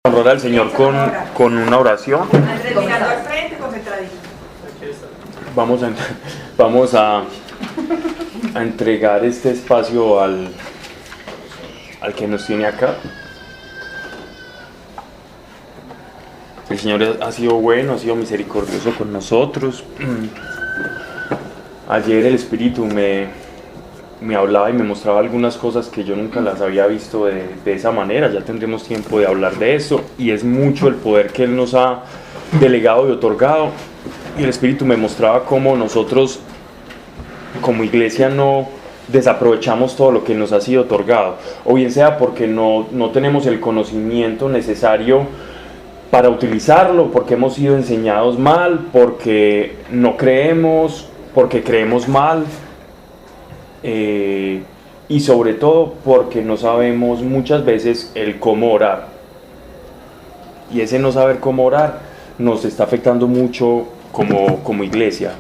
Honrar al Señor con una oración. Mirando al frente, concentradito. Vamos a entregar este espacio al que nos tiene acá. El Señor ha sido bueno, ha sido misericordioso con nosotros. Ayer el Espíritu me hablaba y me mostraba algunas cosas que yo nunca las había visto de esa manera. Ya tendremos tiempo de hablar de eso, y es mucho el poder que Él nos ha delegado y otorgado. Y el Espíritu me mostraba cómo nosotros como iglesia no desaprovechamos todo lo que nos ha sido otorgado, o bien sea porque no tenemos el conocimiento necesario para utilizarlo, porque hemos sido enseñados mal, porque no creemos, porque creemos mal, y sobre todo porque no sabemos muchas veces el cómo orar. Y ese no saber cómo orar nos está afectando mucho como iglesia.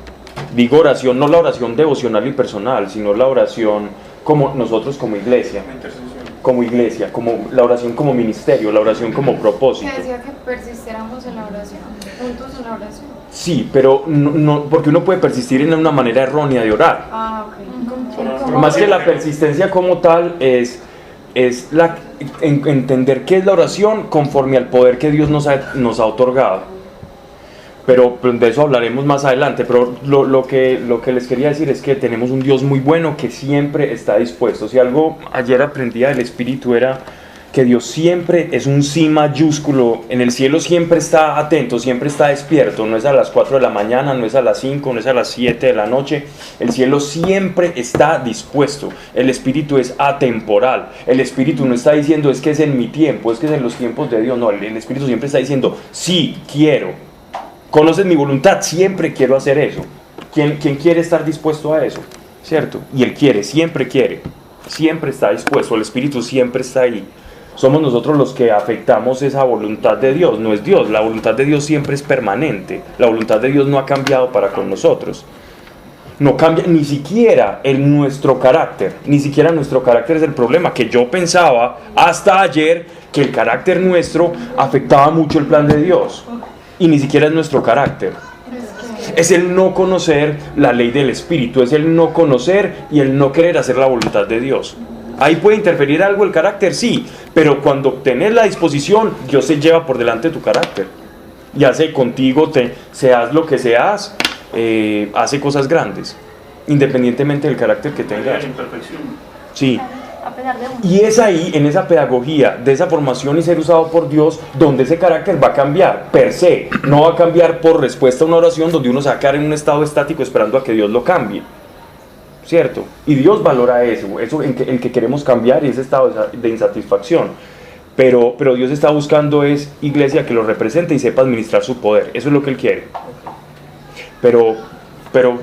Digo oración, no la oración devocional y personal, sino la oración como nosotros como iglesia, como la oración como ministerio, la oración como propósito. Que decía que persistiéramos en la oración, juntos en la oración. Sí, pero no, porque uno puede persistir en una manera errónea de orar. Ah, ok. Más que la persistencia como tal es entender qué es la oración conforme al poder que Dios nos ha otorgado. Pero de eso hablaremos más adelante. Pero lo que les quería decir es que tenemos un Dios muy bueno que siempre está dispuesto. Si algo ayer aprendía del Espíritu era que Dios siempre es un sí mayúsculo. En el cielo siempre está atento, siempre está despierto. No es a las 4 de la mañana, no es a las 5, no es a las 7 de la noche. El cielo siempre está dispuesto. El Espíritu es atemporal. El Espíritu no está diciendo es que es en mi tiempo, es que es en los tiempos de Dios. No, el Espíritu siempre está diciendo sí, quiero. Conoces mi voluntad, siempre quiero hacer eso. ¿Quién quiere estar dispuesto a eso? ¿Cierto? Y Él siempre está dispuesto. El Espíritu siempre está ahí. Somos nosotros los que afectamos esa voluntad de Dios, no es Dios. La voluntad de Dios siempre es permanente. La voluntad de Dios no ha cambiado para con nosotros. No cambia ni siquiera nuestro carácter. Ni siquiera nuestro carácter es el problema. Que yo pensaba hasta ayer que el carácter nuestro afectaba mucho el plan de Dios. Y ni siquiera es nuestro carácter. Es el no conocer la ley del Espíritu. Es el no conocer y el no querer hacer la voluntad de Dios. Ahí puede interferir algo el carácter, sí, pero cuando tenés la disposición, Dios se lleva por delante tu carácter y hace contigo, seas lo que seas, hace cosas grandes, independientemente del carácter que tengas. Sí. Y es ahí, en esa pedagogía, de esa formación y ser usado por Dios, donde ese carácter va a cambiar, per se. No va a cambiar por respuesta a una oración donde uno se va a quedar en un estado estático esperando a que Dios lo cambie. ¿Cierto? Y Dios valora eso en que queremos cambiar y ese estado de insatisfacción. Pero Dios está buscando es iglesia que lo represente y sepa administrar su poder. Eso es lo que Él quiere. Pero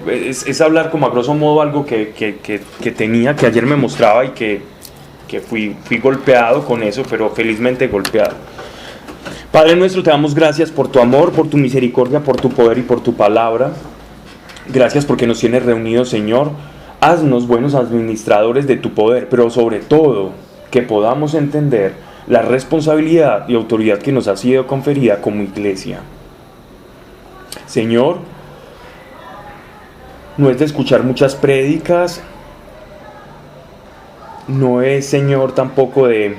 es hablar como a grosso modo algo que tenía, que ayer me mostraba y que fui golpeado con eso, pero felizmente golpeado. Padre nuestro, te damos gracias por tu amor, por tu misericordia, por tu poder y por tu palabra. Gracias porque nos tienes reunidos, Señor. Haznos buenos administradores de tu poder, pero sobre todo que podamos entender la responsabilidad y autoridad que nos ha sido conferida como iglesia. Señor, no es de escuchar muchas prédicas, no es, Señor, tampoco de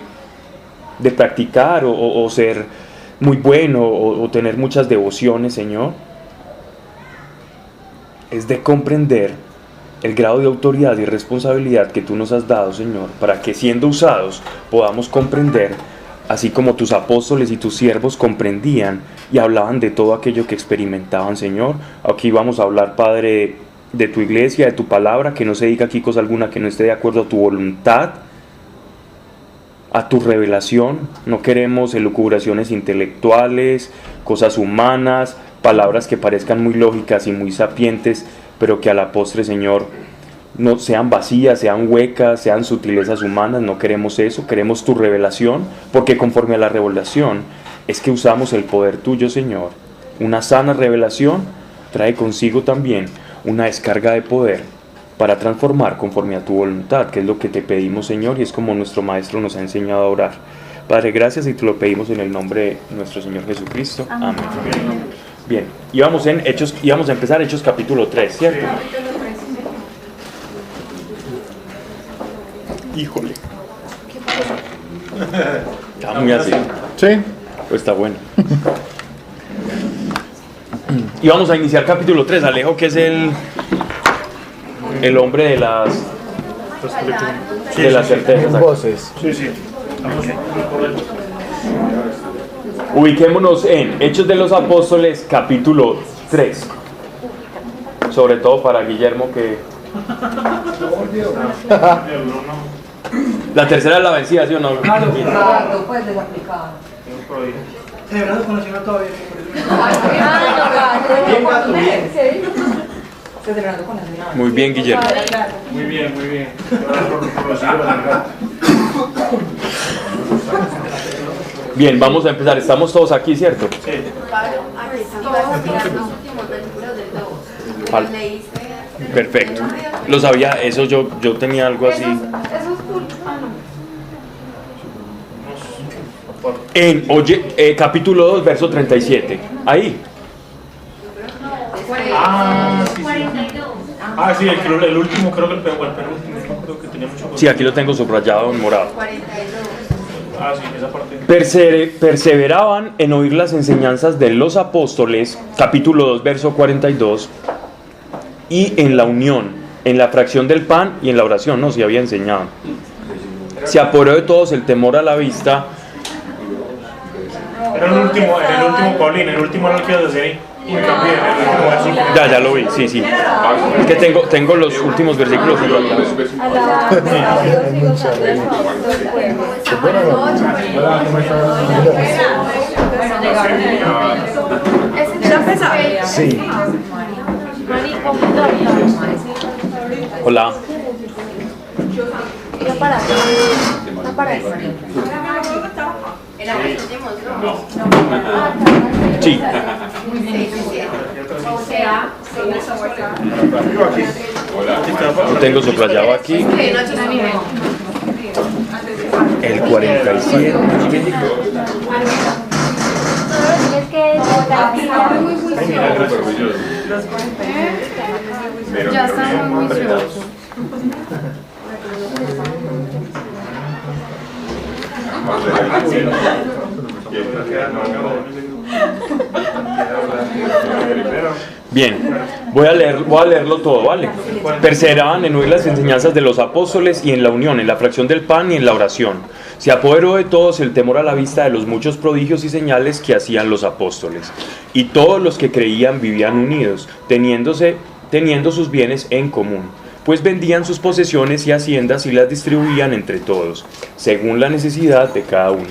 practicar o ser muy bueno o tener muchas devociones, Señor. Es de comprender el grado de autoridad y responsabilidad que tú nos has dado, Señor, para que siendo usados podamos comprender, así como tus apóstoles y tus siervos comprendían y hablaban de todo aquello que experimentaban, Señor. Aquí vamos a hablar, Padre, de tu iglesia, de tu palabra, que no se diga aquí cosa alguna que no esté de acuerdo a tu voluntad, a tu revelación. No queremos elucubraciones intelectuales, cosas humanas, palabras que parezcan muy lógicas y muy sapientes, pero que a la postre, Señor, no sean vacías, sean huecas, sean sutilezas humanas. No queremos eso, queremos tu revelación, porque conforme a la revelación es que usamos el poder tuyo, Señor. Una sana revelación trae consigo también una descarga de poder para transformar conforme a tu voluntad, que es lo que te pedimos, Señor, y es como nuestro Maestro nos ha enseñado a orar. Padre, gracias y te lo pedimos en el nombre de nuestro Señor Jesucristo. Amén. Bien, íbamos a empezar Hechos capítulo 3, ¿cierto? Híjole. Está muy así. Sí. Pues está bueno. Y vamos a iniciar capítulo 3. Alejo, que es el hombre de las certezas. Voces. Sí. Ubiquémonos en Hechos de los Apóstoles, capítulo 3. Sobre todo para Guillermo, que la tercera es la vencida, ¿sí o no? Claro, pues desaplicado. Celebrando con la señora todavía. Celebrando con la señora. Muy bien, Guillermo. Muy bien. Gracias por Bien, vamos a empezar. Estamos todos aquí, ¿cierto? Sí. Vale. Perfecto. Lo sabía, eso yo tenía algo así. Eso es cool. En capítulo 2, verso 37. Ahí. Sí, el último creo que el penúltimo, creo que tenía mucho. Sí, aquí lo tengo subrayado en morado. Sí, esa parte. Perseveraban en oír las enseñanzas de los apóstoles, capítulo 2, verso 42, y en la unión, en la fracción del pan y en la oración, no se había enseñado. Se apoderó de todos el temor a la vista. Era el último, Paulín, el último era el que ibas a hacer hincapié, el último así. Ya lo vi, sí. Es que tengo los últimos versículos subrayados. ¿Ya empezó? Sí. Hola. Sí. Lo tengo subrayado aquí. El 47. Ya está muy juicioso. Bien, voy a leerlo todo, ¿vale? Perseveraban en oír las enseñanzas de los apóstoles y en la unión, en la fracción del pan y en la oración. Se apoderó de todos el temor a la vista de los muchos prodigios y señales que hacían los apóstoles. Y todos los que creían vivían unidos, teniendo sus bienes en común, pues vendían sus posesiones y haciendas y las distribuían entre todos, según la necesidad de cada uno.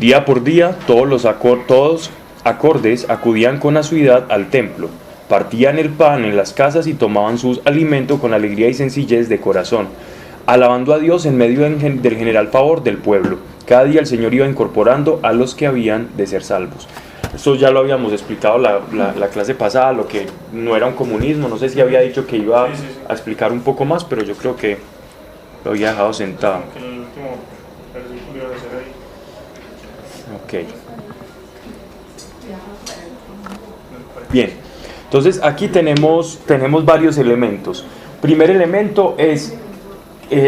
Día por día, todos acordes acudían con asiduidad al templo, partían el pan en las casas y tomaban su alimento con alegría y sencillez de corazón, alabando a Dios en medio del general favor del pueblo. Cada día el Señor iba incorporando a los que habían de ser salvos. Esto ya lo habíamos explicado la clase pasada, lo que no era un comunismo. No sé si había dicho que iba a explicar un poco más, pero yo creo que lo había dejado sentado. El último versículo iba a ser ahí. Ok. Bien, entonces aquí tenemos varios elementos. Primer elemento es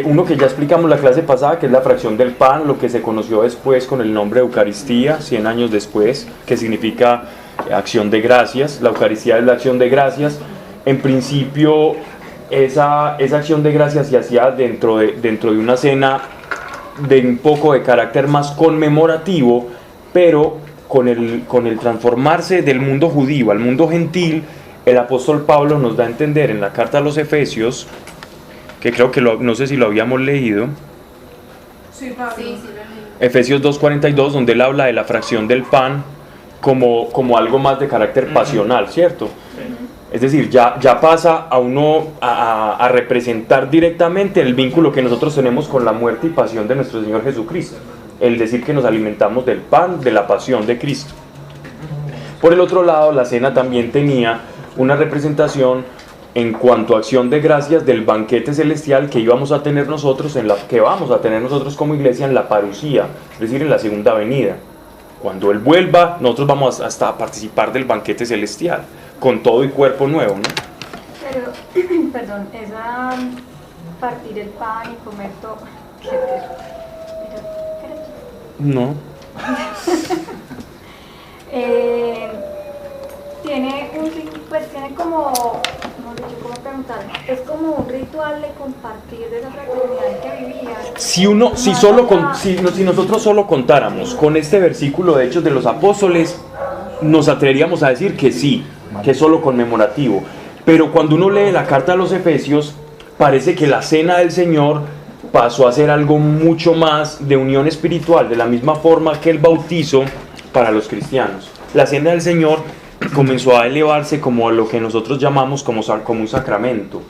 uno que ya explicamos la clase pasada, que es la fracción del pan, lo que se conoció después con el nombre de Eucaristía, 100 años después, que significa acción de gracias. La Eucaristía es la acción de gracias. En principio, esa acción de gracias se hacía dentro de una cena de un poco de carácter más conmemorativo, pero con el transformarse del mundo judío al mundo gentil, el apóstol Pablo nos da a entender en la carta a los Efesios, que creo que no sé si lo habíamos leído, Sí, Pablo. Efesios 2:42, donde él habla de la fracción del pan como algo más de carácter pasional, ¿cierto? Es decir, ya pasa a uno a representar directamente el vínculo que nosotros tenemos con la muerte y pasión de nuestro Señor Jesucristo, el decir que nos alimentamos del pan de la pasión de Cristo. Por el otro lado, la cena también tenía una representación en cuanto a acción de gracias del banquete celestial que íbamos a tener nosotros, que vamos a tener nosotros como iglesia en la parucía, es decir, en la segunda venida. Cuando Él vuelva, nosotros vamos hasta a participar del banquete celestial, con todo y cuerpo nuevo, ¿no? Pero, perdón, esa partir el pan y comer todo. No. Tiene tiene como, no sé cómo preguntar, es como un ritual de compartir de esa fraternidad que vivía. Si nosotros solo contáramos con este versículo de Hechos de los Apóstoles, nos atreveríamos a decir que sí, que es solo conmemorativo. Pero cuando uno lee la carta a los Efesios, parece que la cena del Señor pasó a ser algo mucho más de unión espiritual, de la misma forma que el bautizo para los cristianos. La cena del Señor comenzó a elevarse como a lo que nosotros llamamos como un sacramento.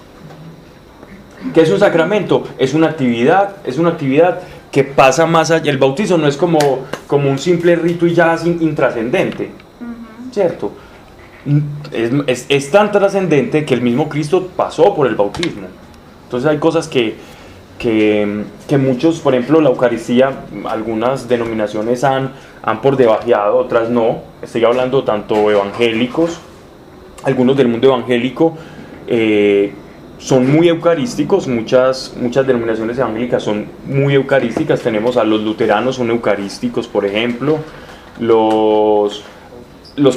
¿Qué es un sacramento? Es una actividad que pasa más allá. El bautizo no es como un simple rito y ya intrascendente, ¿cierto? Es tan trascendente que el mismo Cristo pasó por el bautismo. Entonces hay cosas que muchos, por ejemplo, la Eucaristía, algunas denominaciones han por debajeado, otras no. Estoy hablando tanto evangélicos, algunos del mundo evangélico son muy eucarísticos, muchas denominaciones evangélicas son muy eucarísticas. Tenemos a los luteranos, son eucarísticos, por ejemplo, los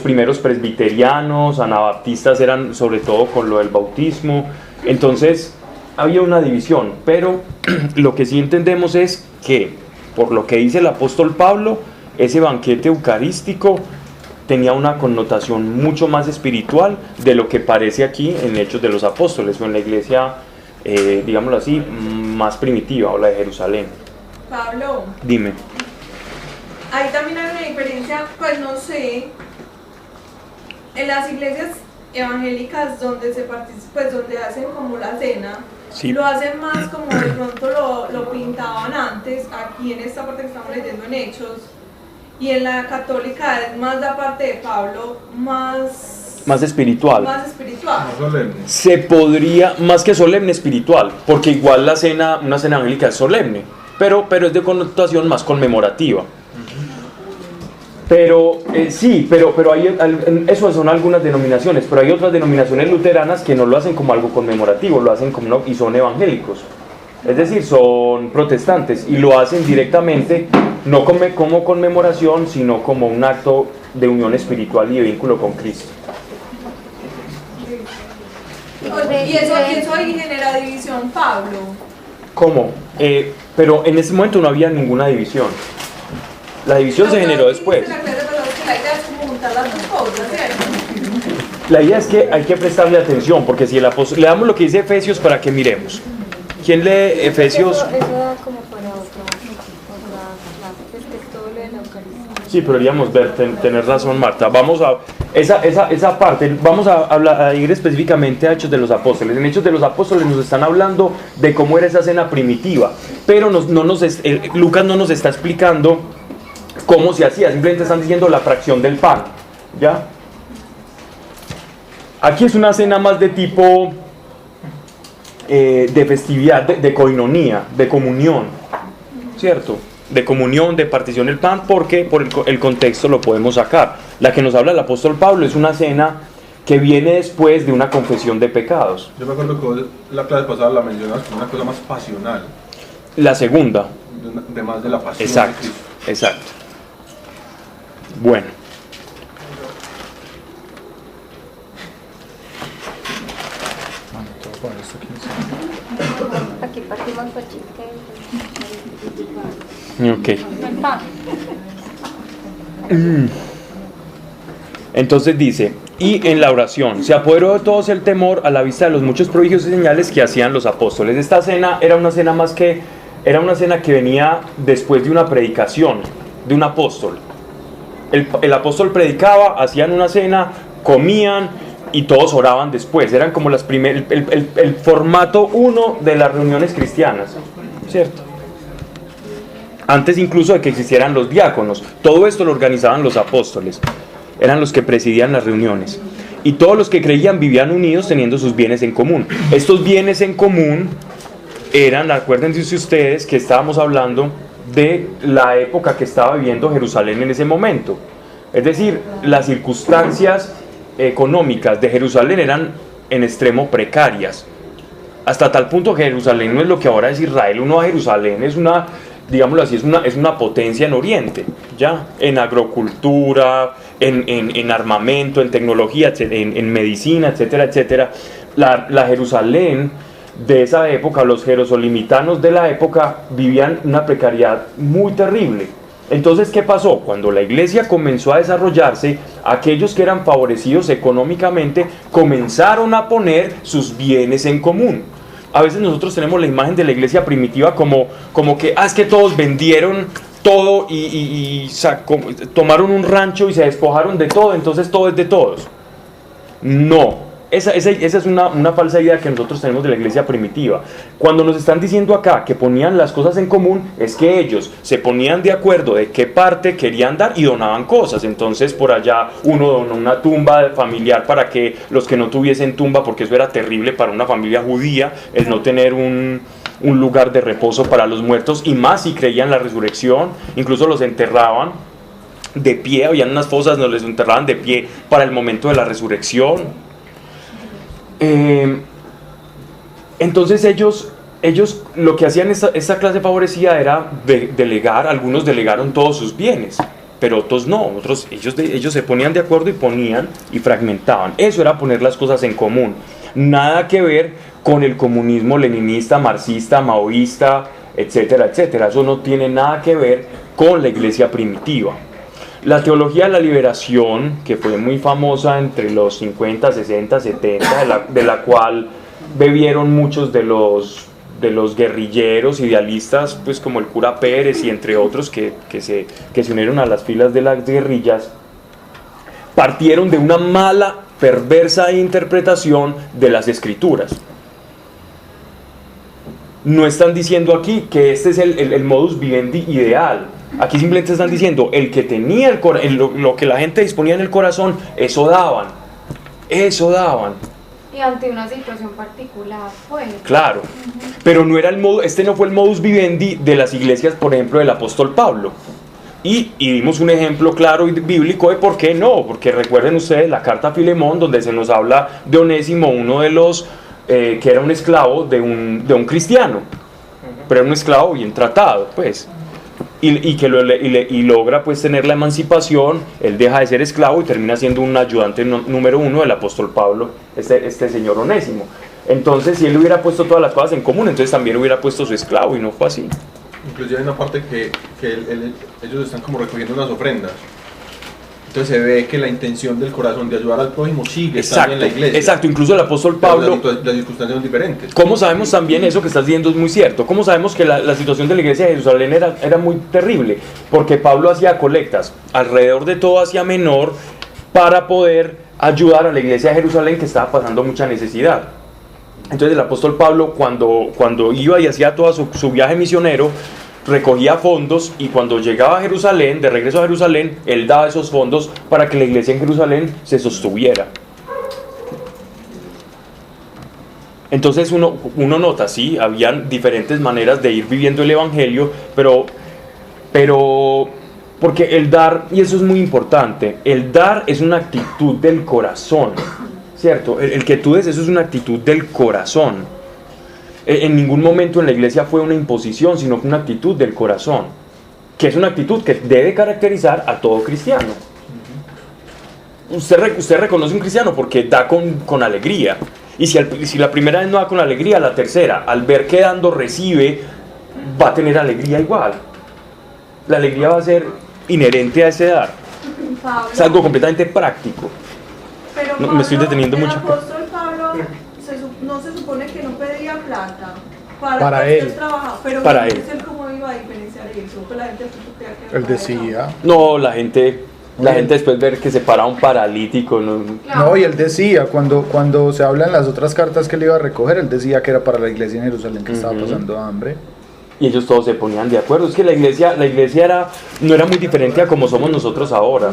primeros presbiterianos, anabaptistas eran sobre todo con lo del bautismo. Entonces había una división, pero lo que sí entendemos es que, por lo que dice el apóstol Pablo, ese banquete eucarístico tenía una connotación mucho más espiritual de lo que parece aquí en Hechos de los Apóstoles o en la iglesia, digámoslo así, más primitiva, o la de Jerusalén. Pablo, Dime. ahí también hay una diferencia, pues no sé, en las iglesias evangélicas donde se participa, pues donde hacen como la cena, Sí. lo hacen más como de pronto lo pintaban antes, aquí en esta parte que estamos leyendo en Hechos, y en la católica es más la parte de Pablo, Más espiritual. más espiritual. Se podría, más que solemne, espiritual, porque igual una cena evangélica es solemne, pero es de connotación más conmemorativa. Pero sí, pero eso son algunas denominaciones, pero hay otras denominaciones luteranas que no lo hacen como algo conmemorativo, lo hacen y son evangélicos, es decir, son protestantes y lo hacen directamente, no como conmemoración, sino como un acto de unión espiritual y de vínculo con Cristo. Y eso ahí genera división, Pablo. ¿Cómo? Pero en ese momento no había ninguna división. La división se generó después. La idea es como juntar las dos cosas, ¿cierto? La idea es que hay que prestarle atención, porque si el apóstol, leamos lo que dice Efesios para que miremos. ¿Quién lee Efesios? Eso da como para otra clase, es que es todo lo de la Eucaristía. Sí, pero deberíamos ver, tener razón, Marta. Vamos a esa parte, vamos a ir específicamente a Hechos de los Apóstoles. En Hechos de los Apóstoles nos están hablando de cómo era esa cena primitiva, pero Lucas no nos está explicando cómo se hacía, simplemente están diciendo la fracción del pan, ¿ya? Aquí es una cena más de tipo de festividad, de koinonía, de comunión, ¿cierto? De comunión, de partición del pan, porque por el contexto lo podemos sacar. La que nos habla el apóstol Pablo es una cena que viene después de una confesión de pecados. Yo me acuerdo que vos la clase pasada la mencionabas como una cosa más pasional. La segunda. De más de la pasión. Exacto, de Cristo. exacto. Bueno. Aquí partimos pachita. Ok. El pan. Entonces dice, y en la oración, se apoderó de todos el temor a la vista de los muchos prodigios y señales que hacían los apóstoles. Esta cena era una cena que venía después de una predicación de un apóstol. El apóstol predicaba, hacían una cena, comían y todos oraban después. Eran como el formato 1 de las reuniones cristianas, ¿cierto? Antes incluso de que existieran los diáconos. Todo esto lo organizaban los apóstoles. Eran los que presidían las reuniones. y todos los que creían vivían unidos teniendo sus bienes en común. Estos bienes en común eran, acuérdense ustedes que estábamos hablando de la época que estaba viviendo Jerusalén en ese momento. Es decir, las circunstancias económicas de Jerusalén eran en extremo precarias, hasta tal punto que Jerusalén no es lo que ahora es Israel. Uno a Jerusalén es una, digámoslo así, es una potencia en Oriente, ya, en agrocultura, en armamento, en tecnología, en medicina, etcétera, etcétera. La Jerusalén de esa época, los jerosolimitanos de la época vivían una precariedad muy terrible. Entonces, ¿qué pasó? Cuando la iglesia comenzó a desarrollarse, aquellos que eran favorecidos económicamente comenzaron a poner sus bienes en común. A veces nosotros tenemos la imagen de la iglesia primitiva como que, es que todos vendieron todo y tomaron un rancho y se despojaron de todo, entonces todo es de todos. No. Esa es una falsa idea que nosotros tenemos de la iglesia primitiva. Cuando nos están diciendo acá que ponían las cosas en común, es que ellos se ponían de acuerdo de qué parte querían dar y donaban cosas. Entonces por allá uno donó una tumba familiar para que los que no tuviesen tumba, porque eso era terrible para una familia judía, el no tener un lugar de reposo para los muertos, y más si creían en la resurrección, incluso los enterraban de pie, habían unas fosas donde les enterraban de pie para el momento de la resurrección. Entonces ellos lo que hacían esta clase favorecida era delegar. Algunos delegaron todos sus bienes, pero otros no. Ellos se ponían de acuerdo y ponían y fragmentaban. Eso era poner las cosas en común. Nada que ver con el comunismo leninista, marxista, maoísta, etcétera, etcétera. Eso no tiene nada que ver con la iglesia primitiva. La teología de la liberación, que fue muy famosa entre los 50, 60, 70, de la cual bebieron muchos de los guerrilleros idealistas, pues como el cura Pérez y entre otros que se unieron a las filas de las guerrillas, partieron de una mala, perversa interpretación de las escrituras. No están diciendo aquí que este es el modus vivendi ideal. Aquí simplemente están diciendo, el que tenía lo que la gente disponía en el corazón, eso daban. Y ante una situación particular, pues. Claro, pero no era este no fue el modus vivendi de las iglesias, por ejemplo, del apóstol Pablo. Y dimos un ejemplo claro y bíblico de por qué no, porque recuerden ustedes la carta a Filemón, donde se nos habla de Onésimo, uno de los que era un esclavo de un cristiano, pero era un esclavo bien tratado, pues. Y logra pues tener la emancipación. Él deja de ser esclavo y termina siendo un ayudante número uno del apóstol Pablo, este señor Onésimo. Entonces, si él hubiera puesto todas las cosas en común, entonces también hubiera puesto su esclavo, y no fue así. Inclusive hay una parte que ellos están como recogiendo unas ofrendas. Entonces se ve que la intención del corazón de ayudar al prójimo sigue estando en la iglesia. Exacto, incluso el apóstol Pablo. Las circunstancias son diferentes. ¿Cómo sabemos también eso que estás diciendo es muy cierto? ¿Cómo sabemos que la situación de la iglesia de Jerusalén era muy terrible? Porque Pablo hacía colectas alrededor de todo Asia Menor para poder ayudar a la iglesia de Jerusalén, que estaba pasando mucha necesidad. Entonces el apóstol Pablo, cuando iba y hacía todo su viaje misionero, recogía fondos, y cuando llegaba a Jerusalén, de regreso a Jerusalén, él daba esos fondos para que la iglesia en Jerusalén se sostuviera. Entonces uno nota, sí, habían diferentes maneras de ir viviendo el evangelio, pero porque el dar, y eso es muy importante, el dar es una actitud del corazón, ¿cierto? El que tú des, eso es una actitud del corazón. En ningún momento en la iglesia fue una imposición, sino fue una actitud del corazón, que es una actitud que debe caracterizar a todo cristiano. Usted reconoce un cristiano porque da con alegría, y si la primera vez no da con alegría, la tercera, al ver que dando recibe, va a tener alegría igual. La alegría va a ser inherente a ese dar. Pablo, Es algo completamente práctico. pero No, me estoy deteniendo el mucho. apóstol Pablo no se supone que no pedía plata Para poder él. trabajar, pero Para entonces él. él cómo iba a diferenciar eso, pues la gente creía que Él decía. No, la gente después ver que se para un paralítico, no. No, y él decía, cuando se habla en las otras cartas que él iba a recoger, él decía que era para la iglesia en Jerusalén que estaba pasando hambre. Y ellos todos se ponían de acuerdo. Es que la iglesia no era muy diferente a como somos nosotros ahora.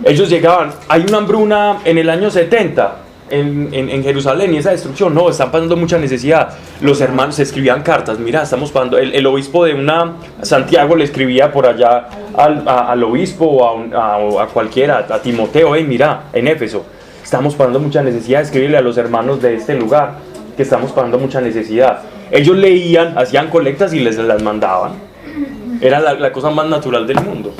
Ellos llegaban, hay una hambruna en el año 70 en Jerusalén y esa destrucción, no, están pasando mucha necesidad. Los hermanos se escribían cartas, mira, estamos pasando, el obispo de Santiago le escribía por allá al obispo o a cualquiera, a Timoteo, mira, en Éfeso, estamos pasando mucha necesidad, escribirle a los hermanos de este lugar que estamos pasando mucha necesidad. Ellos leían, hacían colectas y les las mandaban. Era la cosa más natural del mundo.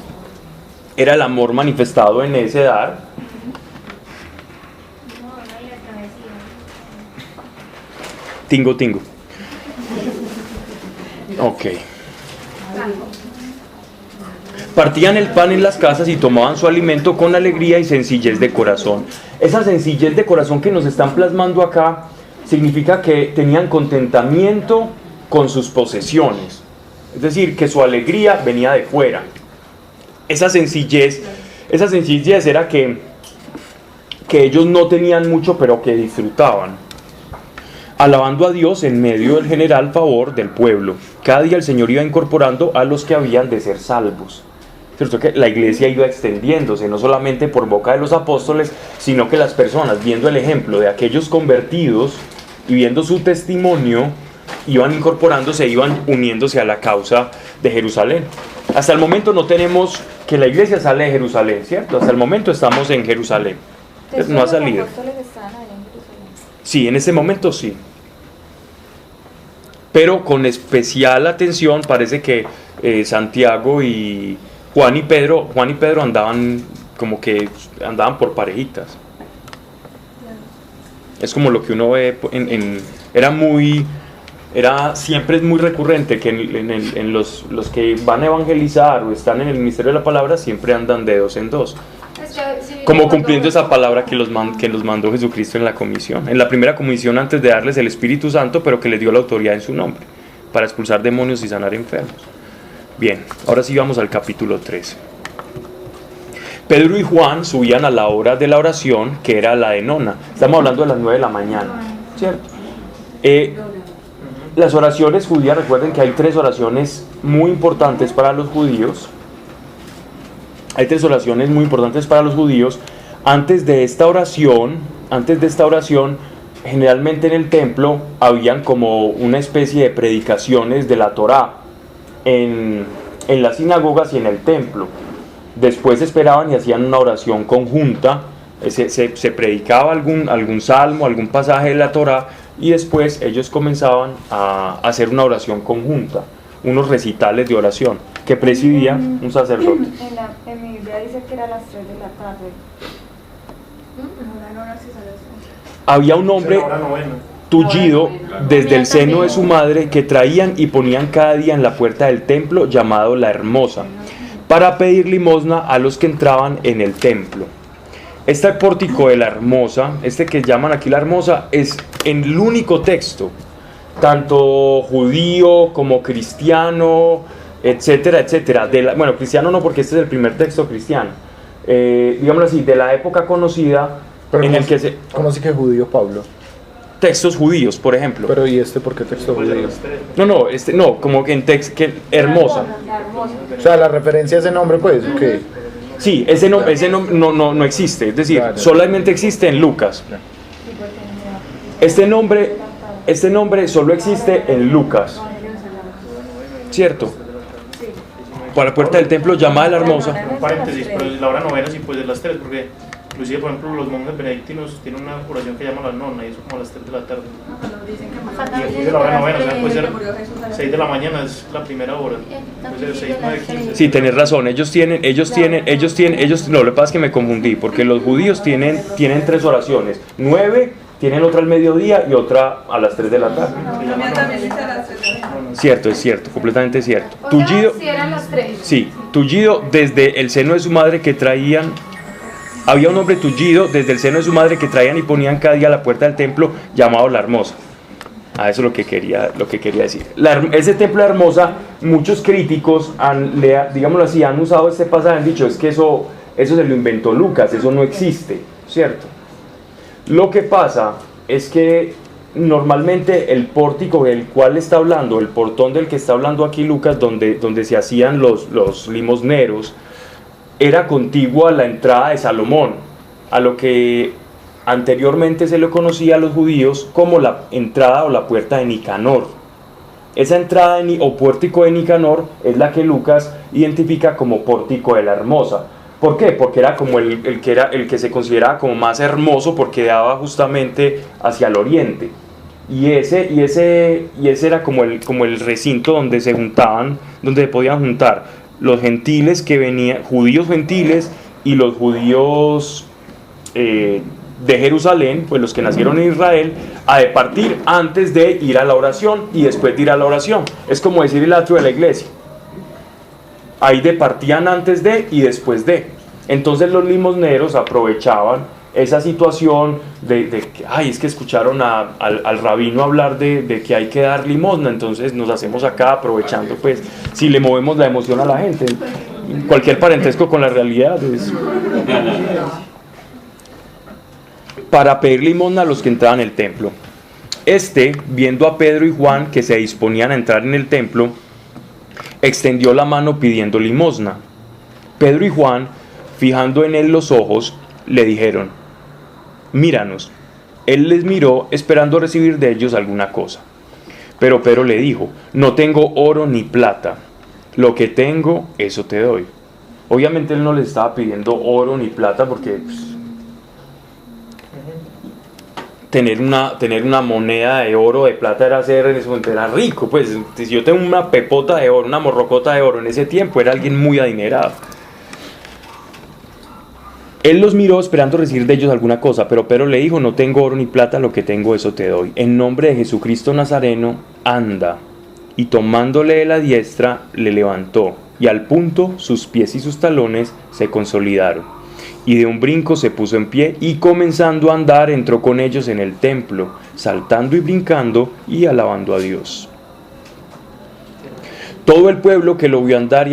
Era el amor manifestado en ese dar. Tingo. Ok. Partían el pan en las casas y tomaban su alimento con alegría y sencillez de corazón. Esa sencillez de corazón que nos están plasmando acá significa que tenían contentamiento con sus posesiones. Es decir, que su alegría venía de fuera. Esa sencillez era que ellos no tenían mucho, pero que disfrutaban. Alabando a Dios en medio del general favor del pueblo. Cada día el Señor iba incorporando a los que habían de ser salvos. ¿Cierto? Que la iglesia iba extendiéndose, no solamente por boca de los apóstoles, sino que las personas, viendo el ejemplo de aquellos convertidos y viendo su testimonio, iban incorporándose, iban uniéndose a la causa de Jerusalén. Hasta el momento no tenemos que la iglesia sale de Jerusalén, ¿cierto? Hasta el momento estamos en Jerusalén. No ha salido. Sí, en este momento sí. Pero con especial atención parece que Santiago y Juan y Pedro andaban por parejitas. Es como lo que uno ve siempre es muy recurrente que en los que van a evangelizar o están en el ministerio de la palabra siempre andan de dos en dos. Como cumpliendo esa palabra que los mandó Jesucristo en la comisión. En la primera comisión antes de darles el Espíritu Santo, pero que les dio la autoridad en su nombre, para expulsar demonios y sanar enfermos. Bien, ahora sí vamos al capítulo 13. Pedro y Juan subían a la hora de la oración, que era la de nona. Estamos hablando de las 9 de la mañana, ¿cierto? Las oraciones judías, recuerden que hay 3 oraciones muy importantes para los judíos. Hay 3 oraciones muy importantes para los judíos. Antes de esta oración, generalmente en el templo habían como una especie de predicaciones de la Torá en las sinagogas y en el templo. Después esperaban y hacían una oración conjunta, se predicaba algún salmo, algún pasaje de la Torá, y después ellos comenzaban a hacer una oración conjunta, unos recitales de oración que presidía un sacerdote. En mi Biblia dice que era a las 3 de la tarde. Había un hombre tullido desde el seno de su madre que traían y ponían cada día en la puerta del templo, llamado La Hermosa, para pedir limosna a los que entraban en el templo. Este pórtico de La Hermosa, que llaman aquí La Hermosa, es en el único texto, tanto judío como cristiano, etcétera, etcétera. Bueno, cristiano no, porque este es el primer texto cristiano, digámoslo así, de la época conocida. Pero en el que se... ¿Cómo así que judío, Pablo? Textos judíos, por ejemplo. Pero ¿y por qué texto judío? No, como que en que hermosa. O sea, la referencia a ese nombre, pues, ¿o qué? Sí, ese no existe, es decir, Claro. Solamente existe en Lucas. Este nombre solo existe en Lucas, ¿cierto? Para la puerta del templo llamada La Hermosa. Un paréntesis, pero la hora novena sí puede ser las 3, porque inclusive, por ejemplo, los monjes benedictinos tienen una oración que llaman la nona, y eso como a las 3 de la tarde. Y después de la hora novena, o sea, puede ser 6 de la mañana, es la primera hora. Puede ser 6, 9, 15. Sí, tenés razón, ellos tienen, no, lo que pasa es que me confundí, porque los judíos tienen 3 oraciones, 9, tienen otra al mediodía y otra a las 3 de la tarde. La mía también dice a las 3 de la tarde. Cierto, es cierto, completamente cierto. O sea, Tullido, si eran las 3. sí, tullido desde el seno de su madre que traían. Había un hombre tullido desde el seno de su madre que traían y ponían cada día a la puerta del templo, llamado La Hermosa. A eso es lo que quería decir. Ese templo de Hermosa, muchos críticos digámoslo así, han usado este pasaje, han dicho, es que eso se lo inventó Lucas, eso no existe, ¿cierto? Lo que pasa es que normalmente el pórtico del cual está hablando, el portón del que está hablando aquí Lucas, donde se hacían los limosneros, era contiguo a la entrada de Salomón, a lo que anteriormente se le conocía a los judíos como la entrada o la puerta de Nicanor. Esa entrada o pórtico de Nicanor es la que Lucas identifica como pórtico de la Hermosa. ¿Por qué? Porque era como el que se consideraba como más hermoso, porque daba justamente hacia el oriente. Y ese era como el recinto donde se juntaban, donde se podían juntar los gentiles que venían, judíos gentiles y los judíos de Jerusalén, pues los que nacieron en Israel, a departir antes de ir a la oración y después de ir a la oración. Es como decir el atrio de la iglesia. Ahí departían antes de y después de. Entonces los limosneros aprovechaban esa situación de que, es que escucharon al rabino hablar de que hay que dar limosna, entonces nos hacemos acá aprovechando, pues, si le movemos la emoción a la gente. Cualquier parentesco con la realidad es... para pedir limosna a los que entraban en el templo. Viendo a Pedro y Juan que se disponían a entrar en el templo, extendió la mano pidiendo limosna. Pedro y Juan, fijando en él los ojos, le dijeron: míranos. Él les miró esperando recibir de ellos alguna cosa. Pero Pedro le dijo: no tengo oro ni plata, lo que tengo, eso te doy. Obviamente él no les estaba pidiendo oro ni plata porque... Tener una moneda de oro, de plata, era rico. Pues si yo tengo una pepota de oro, una morrocota de oro en ese tiempo, era alguien muy adinerado. Él los miró esperando recibir de ellos alguna cosa, pero Pedro le dijo: no tengo oro ni plata, lo que tengo eso te doy. En nombre de Jesucristo Nazareno, anda. Y tomándole de la diestra, le levantó, y al punto sus pies y sus talones se consolidaron. Y de un brinco se puso en pie, y comenzando a andar entró con ellos en el templo, saltando y brincando y alabando a Dios. Todo el pueblo que lo vio andar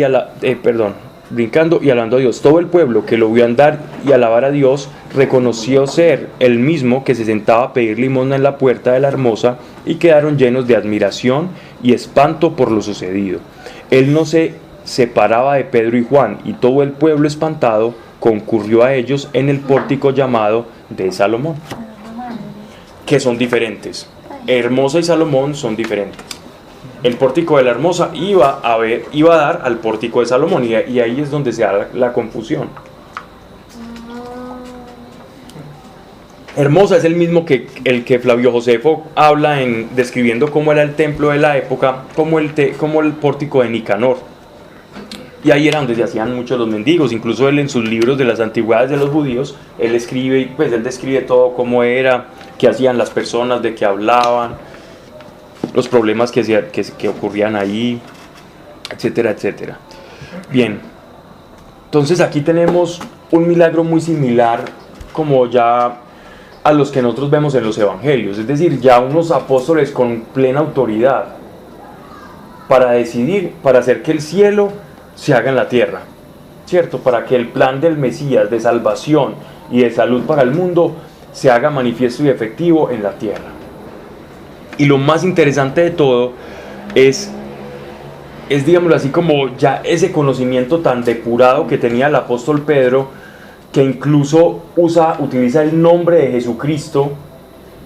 brincando y alabando a Dios. Todo el pueblo que lo vio andar y alabar a Dios reconoció ser el mismo que se sentaba a pedir limosna en la puerta de la Hermosa, y quedaron llenos de admiración y espanto por lo sucedido. Él no se separaba de Pedro y Juan, y todo el pueblo espantado concurrió a ellos en el pórtico llamado de Salomón, que son diferentes. Hermosa y Salomón son diferentes. El pórtico de la Hermosa iba a dar al pórtico de Salomón, y ahí es donde se da la confusión. Hermosa es el mismo que el que Flavio Josefo habla describiendo cómo era el templo de la época, como el pórtico de Nicanor. Y ahí era donde se hacían muchos los mendigos. Incluso él, en sus libros de las antigüedades de los judíos, él describe todo cómo era, qué hacían las personas, de qué hablaban, los problemas que ocurrían ahí, etcétera, etcétera. Bien, entonces aquí tenemos un milagro muy similar como ya a los que nosotros vemos en los evangelios, es decir, ya unos apóstoles con plena autoridad para decidir, para hacer que el cielo se haga en la tierra, ¿cierto? Para que el plan del Mesías de salvación y de salud para el mundo se haga manifiesto y efectivo en la tierra. Y lo más interesante de todo es digámoslo así, como ya ese conocimiento tan depurado que tenía el apóstol Pedro, que incluso utiliza el nombre de Jesucristo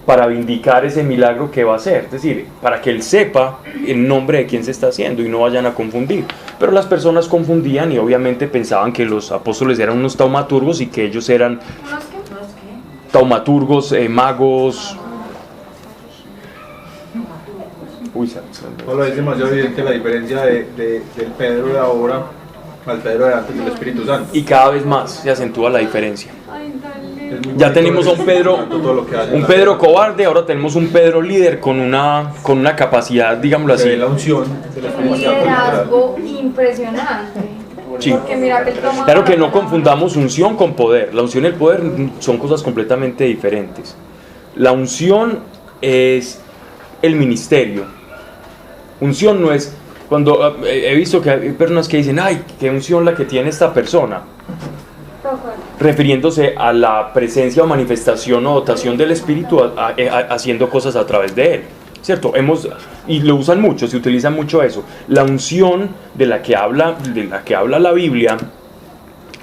para vindicar ese milagro que va a hacer, es decir, para que él sepa el nombre de quién se está haciendo y no vayan a confundir. Pero las personas confundían y obviamente pensaban que los apóstoles eran unos taumaturgos y que ellos eran taumaturgos, magos. Pablo, es demasiado evidente la diferencia del Pedro de ahora al Pedro de antes del Espíritu Santo. Y cada vez más se acentúa la diferencia. Ya tenemos a un Pedro cobarde, ahora tenemos un Pedro líder con una capacidad, digámoslo así. La unción del Espíritu Santo. Un liderazgo impresionante. Sí. Porque mira que él toma... Claro que no confundamos unción con poder. La unción y el poder son cosas completamente diferentes. La unción es el ministerio. Unción no es... Cuando he visto que hay personas que dicen, ay, qué unción la que tiene esta persona, refiriéndose a la presencia o manifestación o dotación del Espíritu haciendo cosas a través de él, ¿cierto? Y lo usan mucho, se utiliza mucho eso. La unción de la que habla la Biblia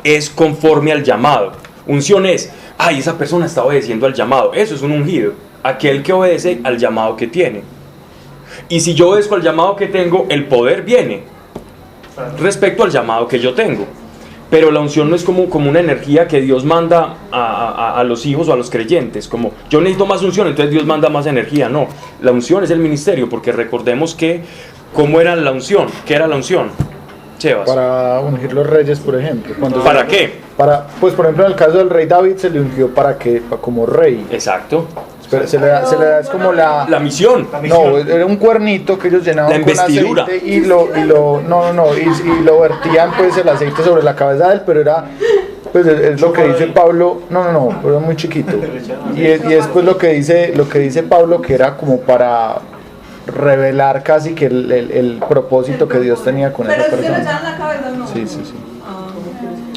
es conforme al llamado. Unción es, ay, esa persona está obedeciendo al llamado. Eso es un ungido, aquel que obedece al llamado que tiene. Y si yo obedezco al llamado que tengo, el poder viene respecto al llamado que yo tengo. Pero la unción no es como una energía que Dios manda a los hijos o a los creyentes, como yo necesito más unción, entonces Dios manda más energía. No, la unción es el ministerio, porque recordemos que, ¿cómo era la unción? ¿Qué era la unción? Chevas. Para ungir los reyes, por ejemplo. ¿Para qué? Pues por ejemplo en el caso del rey David se le ungió para que, como rey. Exacto. Pero se le da es como la misión. No, era un cuernito que ellos llenaban la investidura. con aceite y lo vertían pues el aceite sobre la cabeza de él, pero era pues es lo que dice Pablo, pero era muy chiquito. Y después lo que dice Pablo, que era como para revelar casi que el propósito que Dios tenía con esa persona. Pero si se le echaban la cabeza, ¿no? Sí.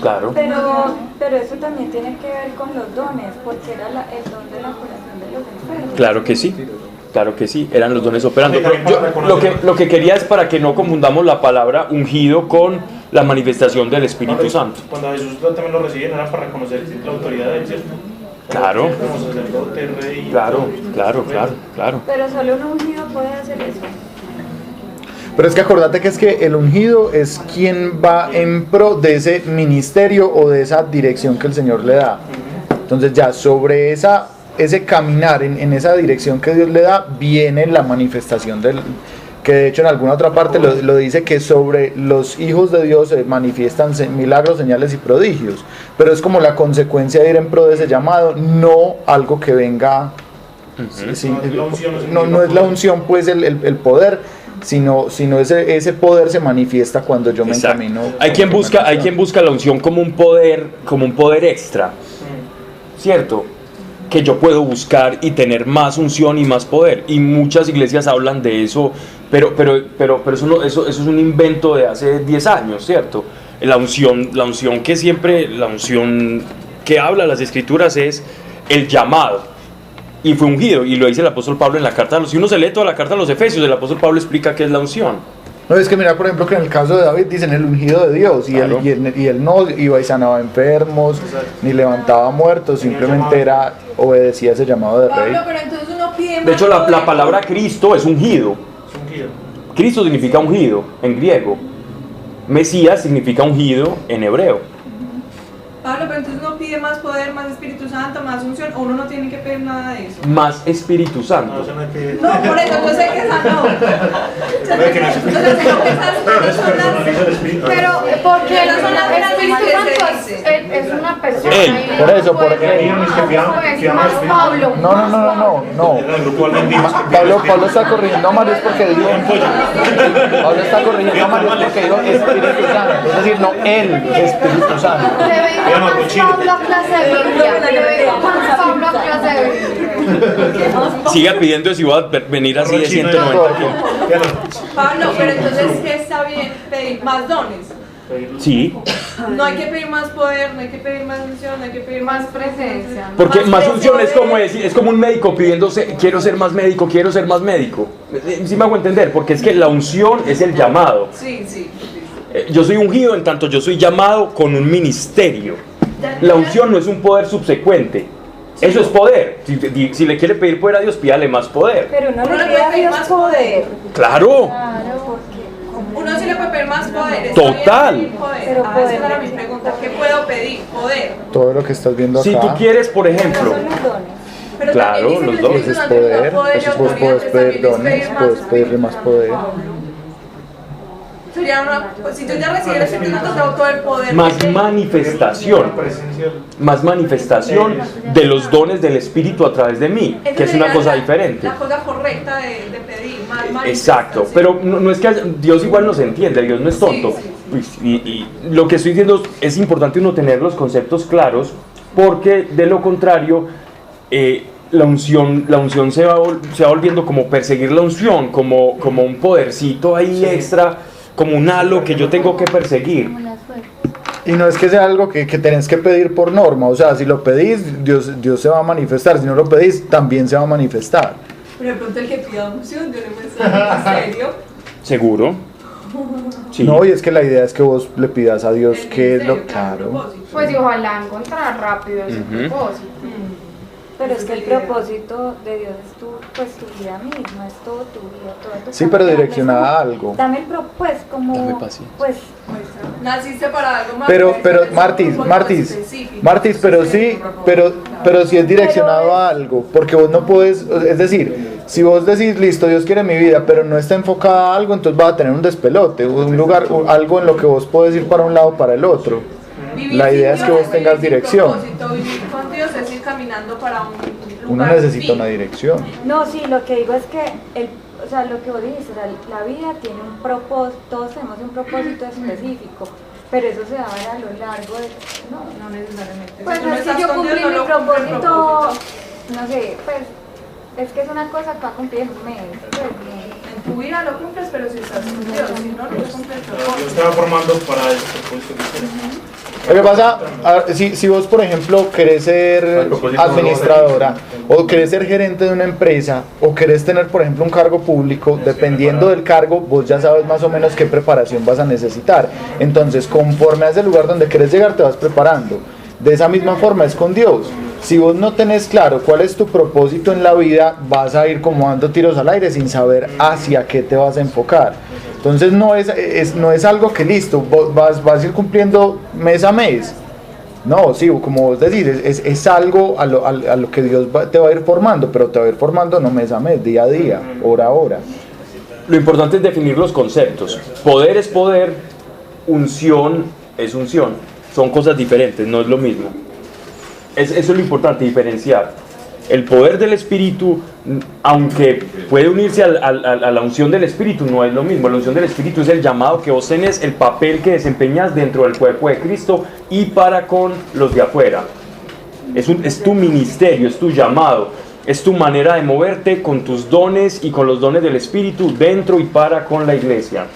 Claro. Pero eso también tiene que ver con los dones, porque era el don de la curación de los enfermos. Claro que sí, eran los dones operando. Pero lo que quería es para que no confundamos la palabra ungido con la manifestación del Espíritu Santo. Cuando Jesús también lo recibieron era para reconocer la autoridad de él, ¿cierto? Claro. Como sacerdote, rey. Claro. Pero solo un ungido puede hacer eso. Pero es que acordate que el ungido es quien va en pro de ese ministerio o de esa dirección que el Señor le da. Entonces ya sobre ese caminar en esa dirección que Dios le da, viene la manifestación que de hecho en alguna otra parte lo dice, que sobre los hijos de Dios se manifiestan milagros, señales y prodigios. Pero es como la consecuencia de ir en pro de ese llamado, no algo que venga. No es la unción pues el poder, sino ese poder se manifiesta cuando yo me encamino. Hay quien busca la unción como un poder extra, ¿cierto? Que yo puedo buscar y tener más unción y más poder, y muchas iglesias hablan de eso, pero eso es un invento de hace 10 años, ¿cierto? La unción que habla las escrituras es el llamado. Y fue ungido, y lo dice el apóstol Pablo en la carta. Si uno se lee toda la carta a los Efesios, el apóstol Pablo explica qué es la unción. No, es que mira, por ejemplo, que en el caso de David dicen el ungido de Dios, claro. y él no iba y sanaba enfermos, ni levantaba muertos, simplemente obedecía ese llamado de rey. Pablo, pero entonces uno pide más de hecho, la poder. palabra Cristo es ungido. Cristo significa ungido en griego. Mesías significa ungido en hebreo. Pablo, pero entonces uno pide más poder, más Espíritu Santo, más unción, o uno no tiene que pedir nada de eso. Más Espíritu Santo. No, por eso yo sé que esa no. Pero porque Pero son las el Espíritu personas Santo que se es una persona. Él. Por eso, Más Pablo. No. Pablo está corrigiendo a Mario porque dijo. Pablo está corrigiendo a Mario porque dijo Espíritu Santo. Es decir, no el Espíritu Santo. Pablo a clase de Biblia. Pablo a clase de Biblia. Siga pidiendo eso y va a venir así de 190 aquí. Pablo, pero entonces ¿qué está bien pedir? Más dones. Sí, No hay que pedir más poder, no hay que pedir más unción, no hay que pedir más presencia. porque más unción es como un médico pidiéndose, quiero ser más médico. ¿Sí me hago entender? Porque es que la unción es el llamado. Sí. Yo soy ungido en tanto yo soy llamado con un ministerio. La unción no es un poder subsecuente. Eso es poder. Si le quiere pedir poder a Dios, pídale más poder. Pero no Uno le le pide puede a pedir Dios más poder. Claro. Uno sí le puede pedir más poder. está Total. bien pedir poder. Pero Esa poder era de mi pregunta. ¿Qué puedo pedir? Poder. Todo lo que estás viendo acá. Si tú quieres, por ejemplo, Son los dones. Pero Claro, también dice los que el dones Espíritu es Santo nos da poder, y eso autoridad, puedes pedir también es dones, pedir puedes más pedirle más poder. Sería pues, si tú ya recibes el Espíritu Santo, te da todo el poder. más manifestación de los dones del Espíritu a través de mí, que Entonces es una sería cosa diferente. La cosa correcta de pedir, más Exacto, manifestación. pero no es que Dios igual nos entiende, Dios no es tonto. Sí. Pues, y lo que estoy diciendo es importante uno tener los conceptos claros, porque de lo contrario la unción se va volviendo como perseguir la unción, como un podercito ahí extra, como un halo que yo tengo que perseguir. Y no es que sea algo que tenés que pedir por norma, o sea, si lo pedís, Dios se va a manifestar, si no lo pedís, también se va a manifestar. Pero de pronto el que pida unción, Dios le muestra el ministerio. Seguro. Sí. No, y es que la idea es que vos le pidas a Dios que es lo claro. Pues y ojalá encontrar rápido ese propósito. Pero es que el propósito de Dios es tu vida misma, es todo tu vida, todo tu Sí, pero camino. direccionada a algo. Dame el pues como Dame paciencia. pues Naciste para algo más. Pero específico. Martis, pero sí, pero sí es direccionado a algo, porque vos no puedes, es decir, si vos decís, listo, Dios quiere mi vida, pero no está enfocada a algo, entonces vas a tener un despelote, un lugar, algo en lo que vos podés ir para un lado o para el otro. Vivir La idea sin es que Dios, vos tengas vivir sin dirección. propósito, vivir con Dios es ir caminando para un lugar. Uno necesita fin. una dirección. no, sí, lo que digo es que o sea, lo que vos dices, o sea, la vida tiene un propósito, todos tenemos un propósito específico, pero eso se va a ver a lo largo de No necesariamente. pues Si tú no no es estás que yo con Dios, cumplí no mi lo cumple el propósito, no sé, pues es que es una cosa que va a cumplir en un mes, pues, En tu vida lo cumples, pero si estás con Dios, si no, no cumples el Yo propósito. estaba formando para ese propósito que quiero. Lo que pasa, si vos por ejemplo querés ser administradora o querés ser gerente de una empresa o querés tener por ejemplo un cargo público, dependiendo del cargo vos ya sabes más o menos qué preparación vas a necesitar. Entonces conforme a ese lugar donde querés llegar te vas preparando. De esa misma forma es con Dios. Si vos no tenés claro cuál es tu propósito en la vida, vas a ir como dando tiros al aire sin saber hacia qué te vas a enfocar. Entonces no es algo que listo, vos vas a ir cumpliendo mes a mes. No, sí, como vos decís, es algo a lo que Dios te va a ir formando, pero te va a ir formando no mes a mes, día a día, hora a hora. Lo importante es definir los conceptos. Poder es poder, unción es unción. Son cosas diferentes, no es lo mismo. Eso es lo importante, diferenciar. El poder del Espíritu, aunque puede unirse a la unción del Espíritu, no es lo mismo. La unción del Espíritu es el llamado que vos tenés, el papel que desempeñas dentro del cuerpo de Cristo y para con los de afuera. Es tu ministerio, es tu llamado, es tu manera de moverte con tus dones y con los dones del Espíritu dentro y para con la iglesia.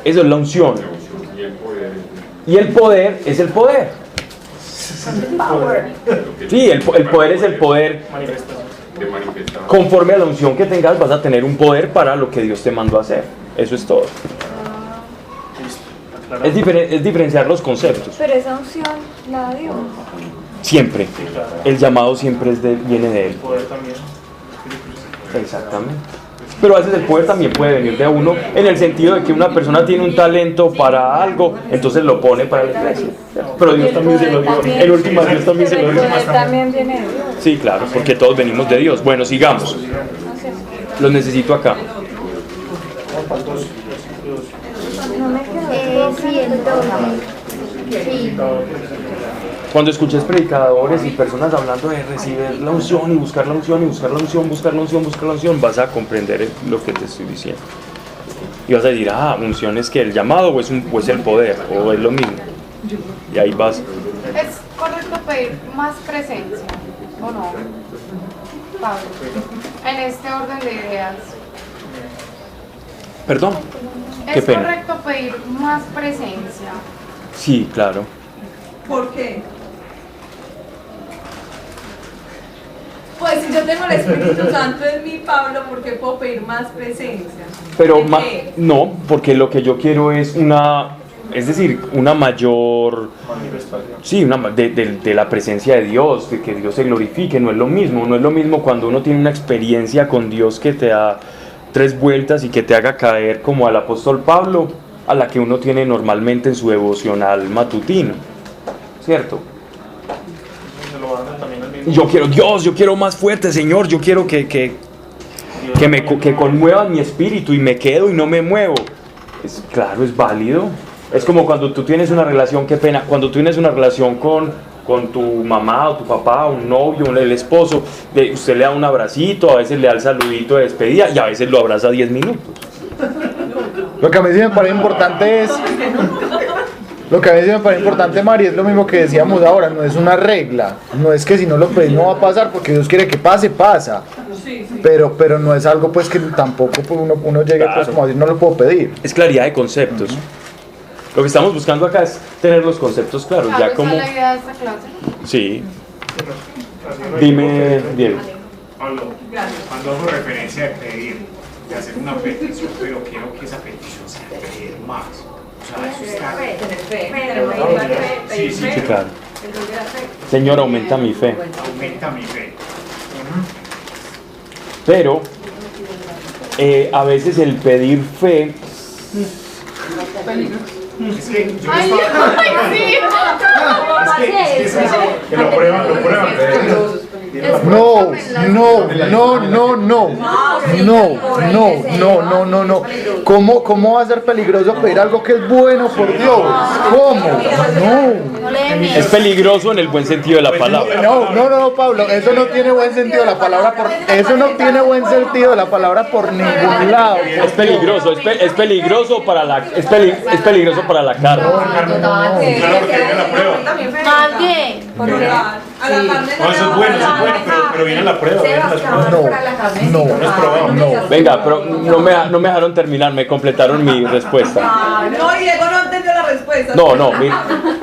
Eso es la unción. Y el poder es el poder. Sí, el poder es el poder. Conforme a la unción que tengas vas a tener un poder para lo que Dios te mandó a hacer. Eso es todo. Es diferenciar los conceptos. pero esa unción la da Dios. Siempre. El llamado siempre viene de Él. Poder también. Exactamente. Pero a veces el poder también puede venir de uno en el sentido de que una persona tiene un talento para algo, entonces lo pone para la iglesia. Pero Dios también se lo dio. En última, Dios también se lo El dio. poder también viene de Dios. Sí, claro, porque todos venimos de Dios. Bueno, sigamos. No sé. Los necesito acá. No me quedo. Sí, el sí. Cuando escuches predicadores y personas hablando de recibir la unción y buscar la unción y buscar la unción, buscar la unción, buscar la unción, vas a comprender lo que te estoy diciendo. Y vas a decir, unción es que el llamado o es el poder, o es lo mismo. Y ahí vas. ¿Es correcto pedir más presencia o no, Pablo? En este orden de ideas. Perdón, qué ¿Es pena. correcto pedir más presencia? Sí, claro. ¿Por qué? Pues si yo tengo el Espíritu Santo en mí, Pablo, ¿por qué puedo pedir más presencia? Pero ¿De qué? no, porque lo que yo quiero es una mayor, sí, de la presencia de Dios, de que Dios se glorifique. No es lo mismo cuando uno tiene una experiencia con Dios que te da 3 vueltas y que te haga caer como al apóstol Pablo, a la que uno tiene normalmente en su devocional matutino, ¿cierto? Se lo van también al mismo. Yo quiero más fuerte, Señor, yo quiero que conmueva mi espíritu y me quedo y no me muevo. Claro, es válido. Es como cuando tú tienes una relación, qué pena, cuando tú tienes una relación con tu mamá o tu papá, un novio, el esposo, usted le da un abracito, a veces le da el saludito de despedida y a veces lo abraza 10 minutos. Lo que a mí sí me parece importante es... Lo que a mí sí me parece importante, Mari, es lo mismo que decíamos ahora, no es una regla, no es que si no lo pedís no va a pasar, porque Dios quiere que pase, pasa, pero no es algo pues que tampoco pues, uno llegue pues como a decir no lo puedo pedir. Es claridad de conceptos. Lo que estamos buscando acá es tener los conceptos claros, Claro, ya esa como... es la idea de esta clase. Sí. Dime, Diego. Pablo, cuando hago referencia a pedir, de hacer una petición, pero quiero que esa petición sea creer más. O sea, eso está... Sí, sí, Sí, claro. Señor, aumenta mi fe. Aumenta mi fe. Pero a veces el pedir fe, Es que yo Ay, estaba... sí. Es que lo prueban. No, no. ¿Cómo va a ser peligroso pedir algo que es bueno por Dios? ¿Cómo? No. es peligroso en el buen sentido de la palabra. No, Pablo, eso no tiene buen sentido la palabra eso no tiene buen sentido la palabra por ningún lado. Es peligroso, es peligroso para la carne. Claro, porque viene la prueba. Nadie. A la carne No, eso es bueno, pero viene la prueba. Viene las pruebas. No es probado. Venga, pero no me dejaron terminar, me completaron mi respuesta. No, Diego no entendió la respuesta. No,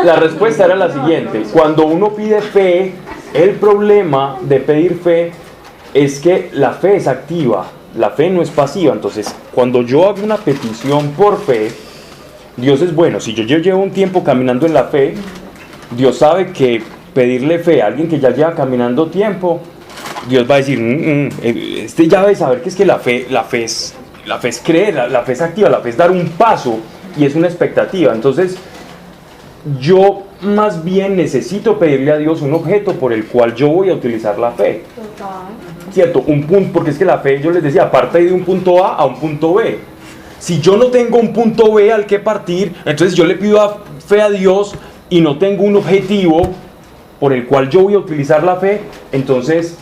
la respuesta era la siguiente. Cuando uno pide fe, el problema de pedir fe es que la fe es activa, la fe no es pasiva. Entonces, cuando yo hago una petición por fe, Dios es bueno. Si yo llevo un tiempo caminando en la fe, Dios sabe que pedirle fe a alguien que ya lleva caminando tiempo, Dios va a decir, este ya debe saber que es que la fe es creer, la fe es activa, la fe es dar un paso y es una expectativa. Entonces, yo más bien necesito pedirle a Dios un objeto por el cual yo voy a utilizar la fe. ¿Cierto? Un punto, porque es que la fe, yo les decía, parte de un punto A a un punto B. Si yo no tengo un punto B al que partir, entonces yo le pido fe a Dios y no tengo un objetivo por el cual yo voy a utilizar la fe, entonces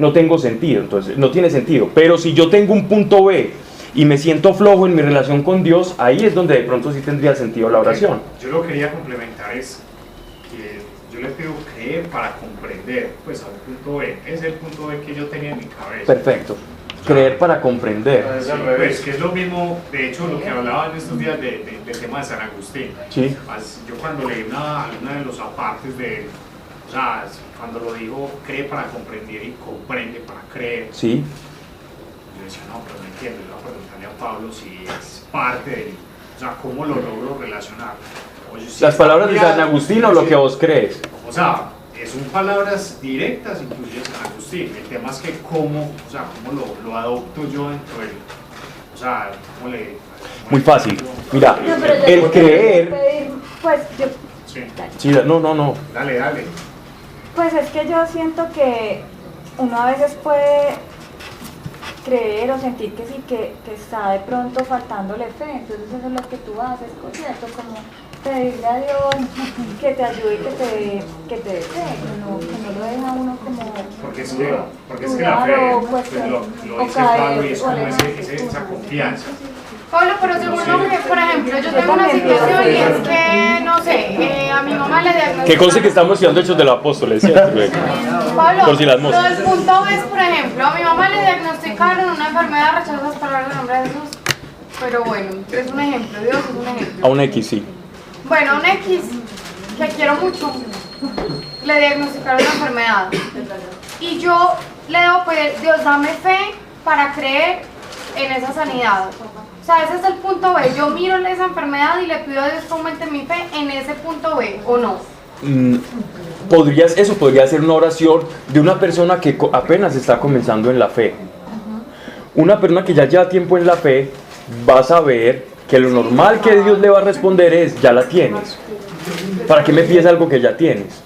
no tengo sentido, entonces no tiene sentido. Pero si yo tengo un punto B y me siento flojo en mi relación con Dios, ahí es donde de pronto sí tendría sentido la oración. Yo lo que quería complementar es que yo le pido creer para comprender, pues a un punto B. Ese es el punto B que yo tenía en mi cabeza. Perfecto. Creer para comprender. Sí, pues, que es lo mismo, de hecho, lo que hablaba en estos días del tema de San Agustín. Sí. Yo cuando leí una de los apartes de él, o sea, cuando lo dijo, cree para comprender y comprende para creer. Sí. Yo decía, no, pero no entiendo, yo voy a preguntarle a Pablo si es parte de él, o sea, cómo lo logro relacionar. Oye, si ¿Las palabras de San Agustín o lo que vos crees? O sea, son palabras directas, incluye San Agustín. El tema es que cómo lo adopto yo dentro de él. O sea, cómo le... Muy fácil. Mira, No, pero yo el tengo que creer... pedir, pues yo... Sí. Sí, no. Dale. Pues es que yo siento que uno a veces puede creer o sentir que sí, que está de pronto faltándole fe, entonces eso es lo que tú haces, ¿cierto? Como pedirle a Dios que te ayude y que te dé fe, que no lo deja uno como... Porque es que la fe, pues lo dice Pablo y es como esa confianza. Pablo, pero según lo que, por ejemplo, yo tengo una situación y es que, no sé, a mi mamá le diagnosticaron... Que conste que estamos estudiando Hechos de los Apóstoles, ¿cierto? Pablo, Por si las moscas. lo del punto es, por ejemplo, a mi mamá le diagnosticaron una enfermedad, rechazo las palabras del nombre de Jesús, pero bueno, es un ejemplo, Dios es un ejemplo. A un X, sí. Bueno, a un X, que quiero mucho, le diagnosticaron una enfermedad, y yo le debo pedir, Dios, dame fe para creer en esa sanidad. O sea, ese es el punto B. Yo miro esa enfermedad y le pido a Dios que aumente mi fe en ese punto B, ¿o no? Eso podría ser una oración de una persona que apenas está comenzando en la fe. Una persona que ya lleva tiempo en la fe va a saber que lo normal que Dios le va a responder es, ya la tienes. ¿Para qué me pides algo que ya tienes?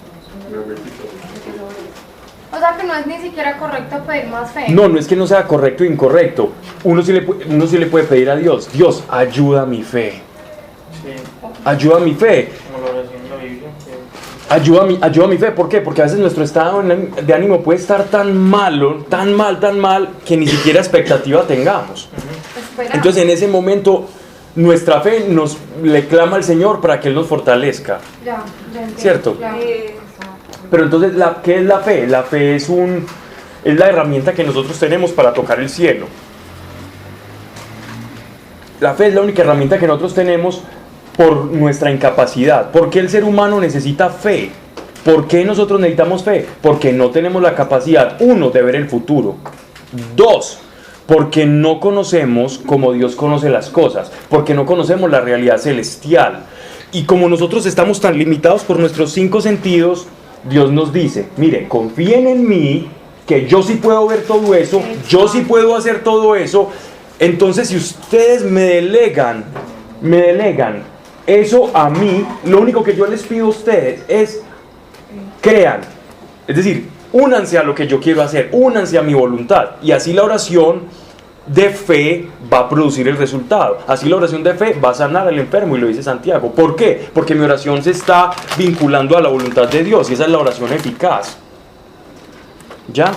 O sea que no es ni siquiera correcto pedir más fe. No es que no sea correcto o incorrecto. Uno sí le puede pedir a Dios, Dios, ayuda mi fe. Ayuda mi fe. Como lo oración en la Biblia. Ayuda mi fe. ¿Por qué? Porque a veces nuestro estado de ánimo puede estar tan malo, tan mal, que ni siquiera expectativa tengamos. Entonces en ese momento nuestra fe le clama al Señor para que Él nos fortalezca. Ya entiendo. ¿Cierto? Ya. Pero entonces, ¿qué es la fe? La fe es la herramienta que nosotros tenemos para tocar el cielo. La fe es la única herramienta que nosotros tenemos por nuestra incapacidad. ¿Por qué el ser humano necesita fe? ¿Por qué nosotros necesitamos fe? Porque no tenemos la capacidad, 1, de ver el futuro. 2, porque no conocemos como Dios conoce las cosas, porque no conocemos la realidad celestial. Y como nosotros estamos tan limitados por nuestros 5 sentidos, Dios nos dice, mire, confíen en mí, que yo sí puedo ver todo eso, yo sí puedo hacer todo eso. Entonces, si ustedes me delegan eso a mí, lo único que yo les pido a ustedes es crean. Es decir, únanse a lo que yo quiero hacer, únanse a mi voluntad. Y así la oración de fe va a producir el resultado. Así la oración de fe va a sanar al enfermo, y lo dice Santiago. ¿Por qué? Porque mi oración se está vinculando a la voluntad de Dios, y esa es la oración eficaz. ¿Ya?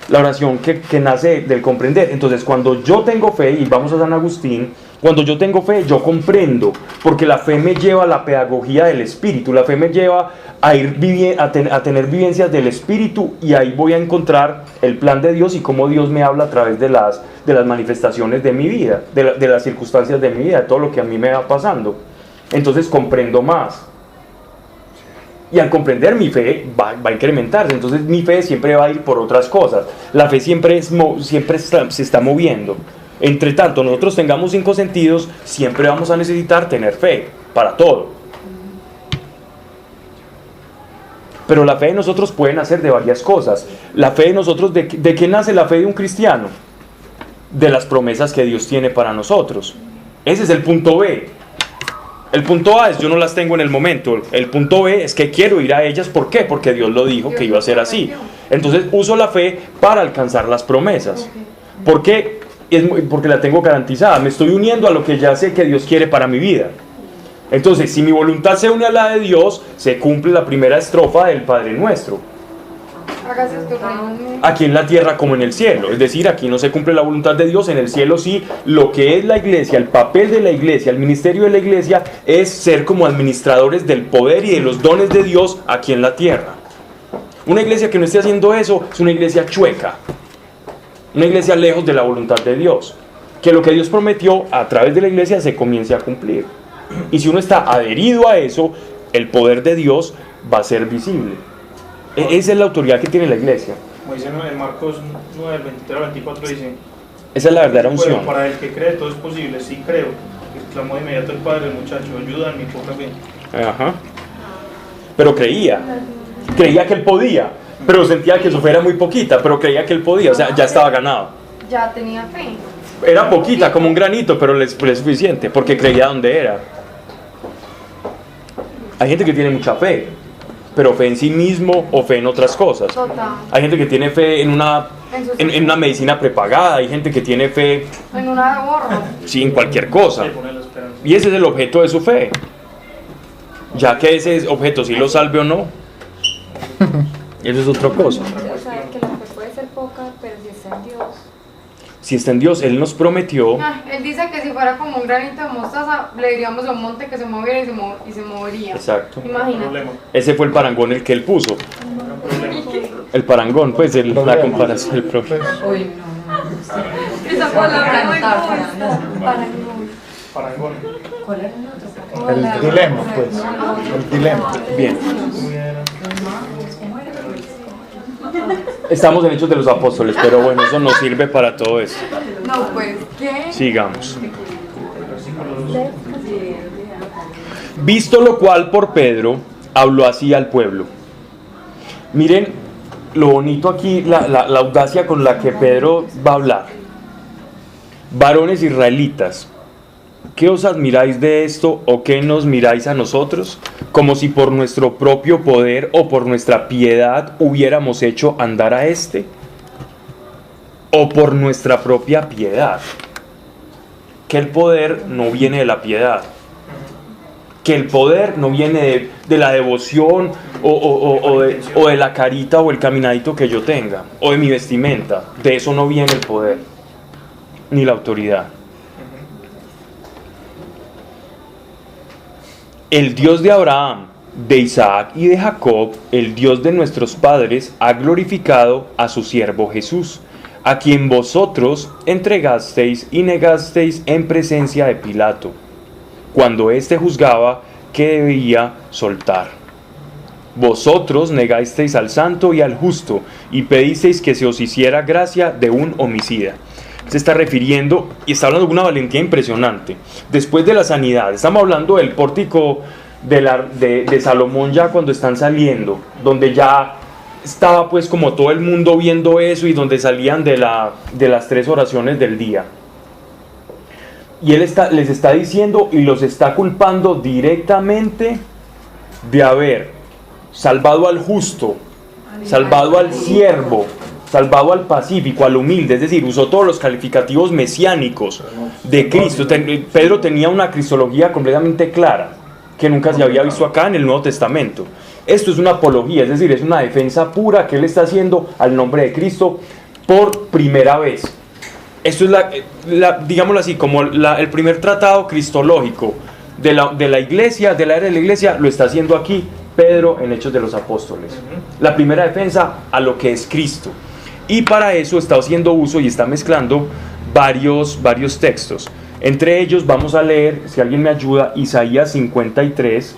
La oración que nace del comprender. Entonces, cuando yo tengo fe, y vamos a San Agustín, cuando yo tengo fe, yo comprendo, porque la fe me lleva a la pedagogía del Espíritu, la fe me lleva a a tener vivencias del Espíritu, y ahí voy a encontrar el plan de Dios y cómo Dios me habla a través de las manifestaciones de mi vida, de las circunstancias de mi vida, de todo lo que a mí me va pasando. Entonces comprendo más. Y al comprender, mi fe va a incrementarse. Entonces mi fe siempre va a ir por otras cosas. La fe siempre se está moviendo. Entre tanto nosotros tengamos 5 sentidos, siempre vamos a necesitar tener fe para todo. Pero la fe de nosotros puede nacer de varias cosas. La fe de nosotros, ¿de qué nace la fe de un cristiano? De las promesas que Dios tiene para nosotros. Ese es el punto B. El punto A es yo no las tengo en el momento. El punto B es que quiero ir a ellas. ¿Por qué? Porque Dios lo dijo que iba a ser así. Entonces uso la fe para alcanzar las promesas. ¿Por qué? Porque la tengo garantizada. Me estoy uniendo a lo que ya sé que Dios quiere para mi vida. Entonces, si mi voluntad se une a la de Dios, se cumple la primera estrofa del Padre Nuestro. Aquí en la tierra como en el cielo. Es decir, aquí no se cumple la voluntad de Dios, en el cielo sí. Lo que es la iglesia, el papel de la iglesia, el ministerio de la iglesia es ser como administradores del poder y de los dones de Dios aquí en la tierra. Una iglesia que no esté haciendo eso es una iglesia chueca, una iglesia lejos de la voluntad de Dios. Que lo que Dios prometió a través de la iglesia se comience a cumplir. Y si uno está adherido a eso, el poder de Dios va a ser visible. Esa es la autoridad que tiene la iglesia. Como dice en Marcos 9, 23 al 24, dice: esa es la verdadera unción. Para el que cree todo es posible. Sí creo. Exclamó de inmediato el padre del muchacho: ayuda en mi poca fe. Ajá. Pero creía que él podía, pero sentía que su fe era muy poquita, pero creía que él podía, o sea, ya estaba ganado. Ya tenía fe. Era poquita, como un granito, pero le fue suficiente, porque creía donde era. Hay gente que tiene mucha fe, pero fe en sí mismo o fe en otras cosas. Total. Hay gente que tiene fe en una medicina prepagada, hay gente que tiene fe en una ahorro. Sí, en cualquier cosa. Y ese es el objeto de su fe. Ya que ese objeto sí lo salve o no, eso es otra cosa. O sea, que la fe puede ser poca, pero si está en Dios. Si está en Dios, Él nos prometió. Él dice que si fuera como un granito de mostaza, le diríamos a un monte que se moviera y se movería. Exacto. Imagínate. Ese fue el parangón el que Él puso. El parangón, pues, la comparación, el problema. Uy, no. Esa palabra no me gusta. Parangón. ¿Cuál era el otro? El dilema, pues. El dilema. Bien. Estamos en Hechos de los Apóstoles, pero bueno, eso nos sirve para todo eso. No, pues, ¿qué? Sigamos. Visto lo cual por Pedro, habló así al pueblo. Miren lo bonito aquí, la audacia con la que Pedro va a hablar. Varones israelitas, ¿qué os admiráis de esto o qué nos miráis a nosotros? Como si por nuestro propio poder o por nuestra piedad hubiéramos hecho andar a este. O por nuestra propia piedad. Que el poder no viene de la piedad. Que el poder no viene de la devoción o de la carita o el caminadito que yo tenga. O de mi vestimenta. De eso no viene el poder. Ni la autoridad. El Dios de Abraham, de Isaac y de Jacob, el Dios de nuestros padres, ha glorificado a su siervo Jesús, a quien vosotros entregasteis y negasteis en presencia de Pilato, cuando éste juzgaba que debía soltar. Vosotros negasteis al santo y al justo, y pedisteis que se os hiciera gracia de un homicida. se está refiriendo y está hablando de una valentía impresionante. Después de la sanidad, estamos hablando del pórtico de Salomón ya cuando están saliendo, donde ya estaba pues como todo el mundo viendo eso y donde salían de las 3 oraciones del día. Y él les está diciendo y los está culpando directamente de haber salvado al justo, salvado al siervo, salvado al pacífico, al humilde, es decir, usó todos los calificativos mesiánicos de Cristo. Pedro tenía una cristología completamente clara, que nunca se había visto acá en el Nuevo Testamento. Esto es una apología, es decir, es una defensa pura que él está haciendo al nombre de Cristo por primera vez. Esto es digámoslo así, como el primer tratado cristológico de la iglesia, de la era de la iglesia, lo está haciendo aquí Pedro en Hechos de los Apóstoles. La primera defensa a lo que es Cristo. Y para eso está haciendo uso y está mezclando varios textos. Entre ellos vamos a leer, si alguien me ayuda, Isaías 53.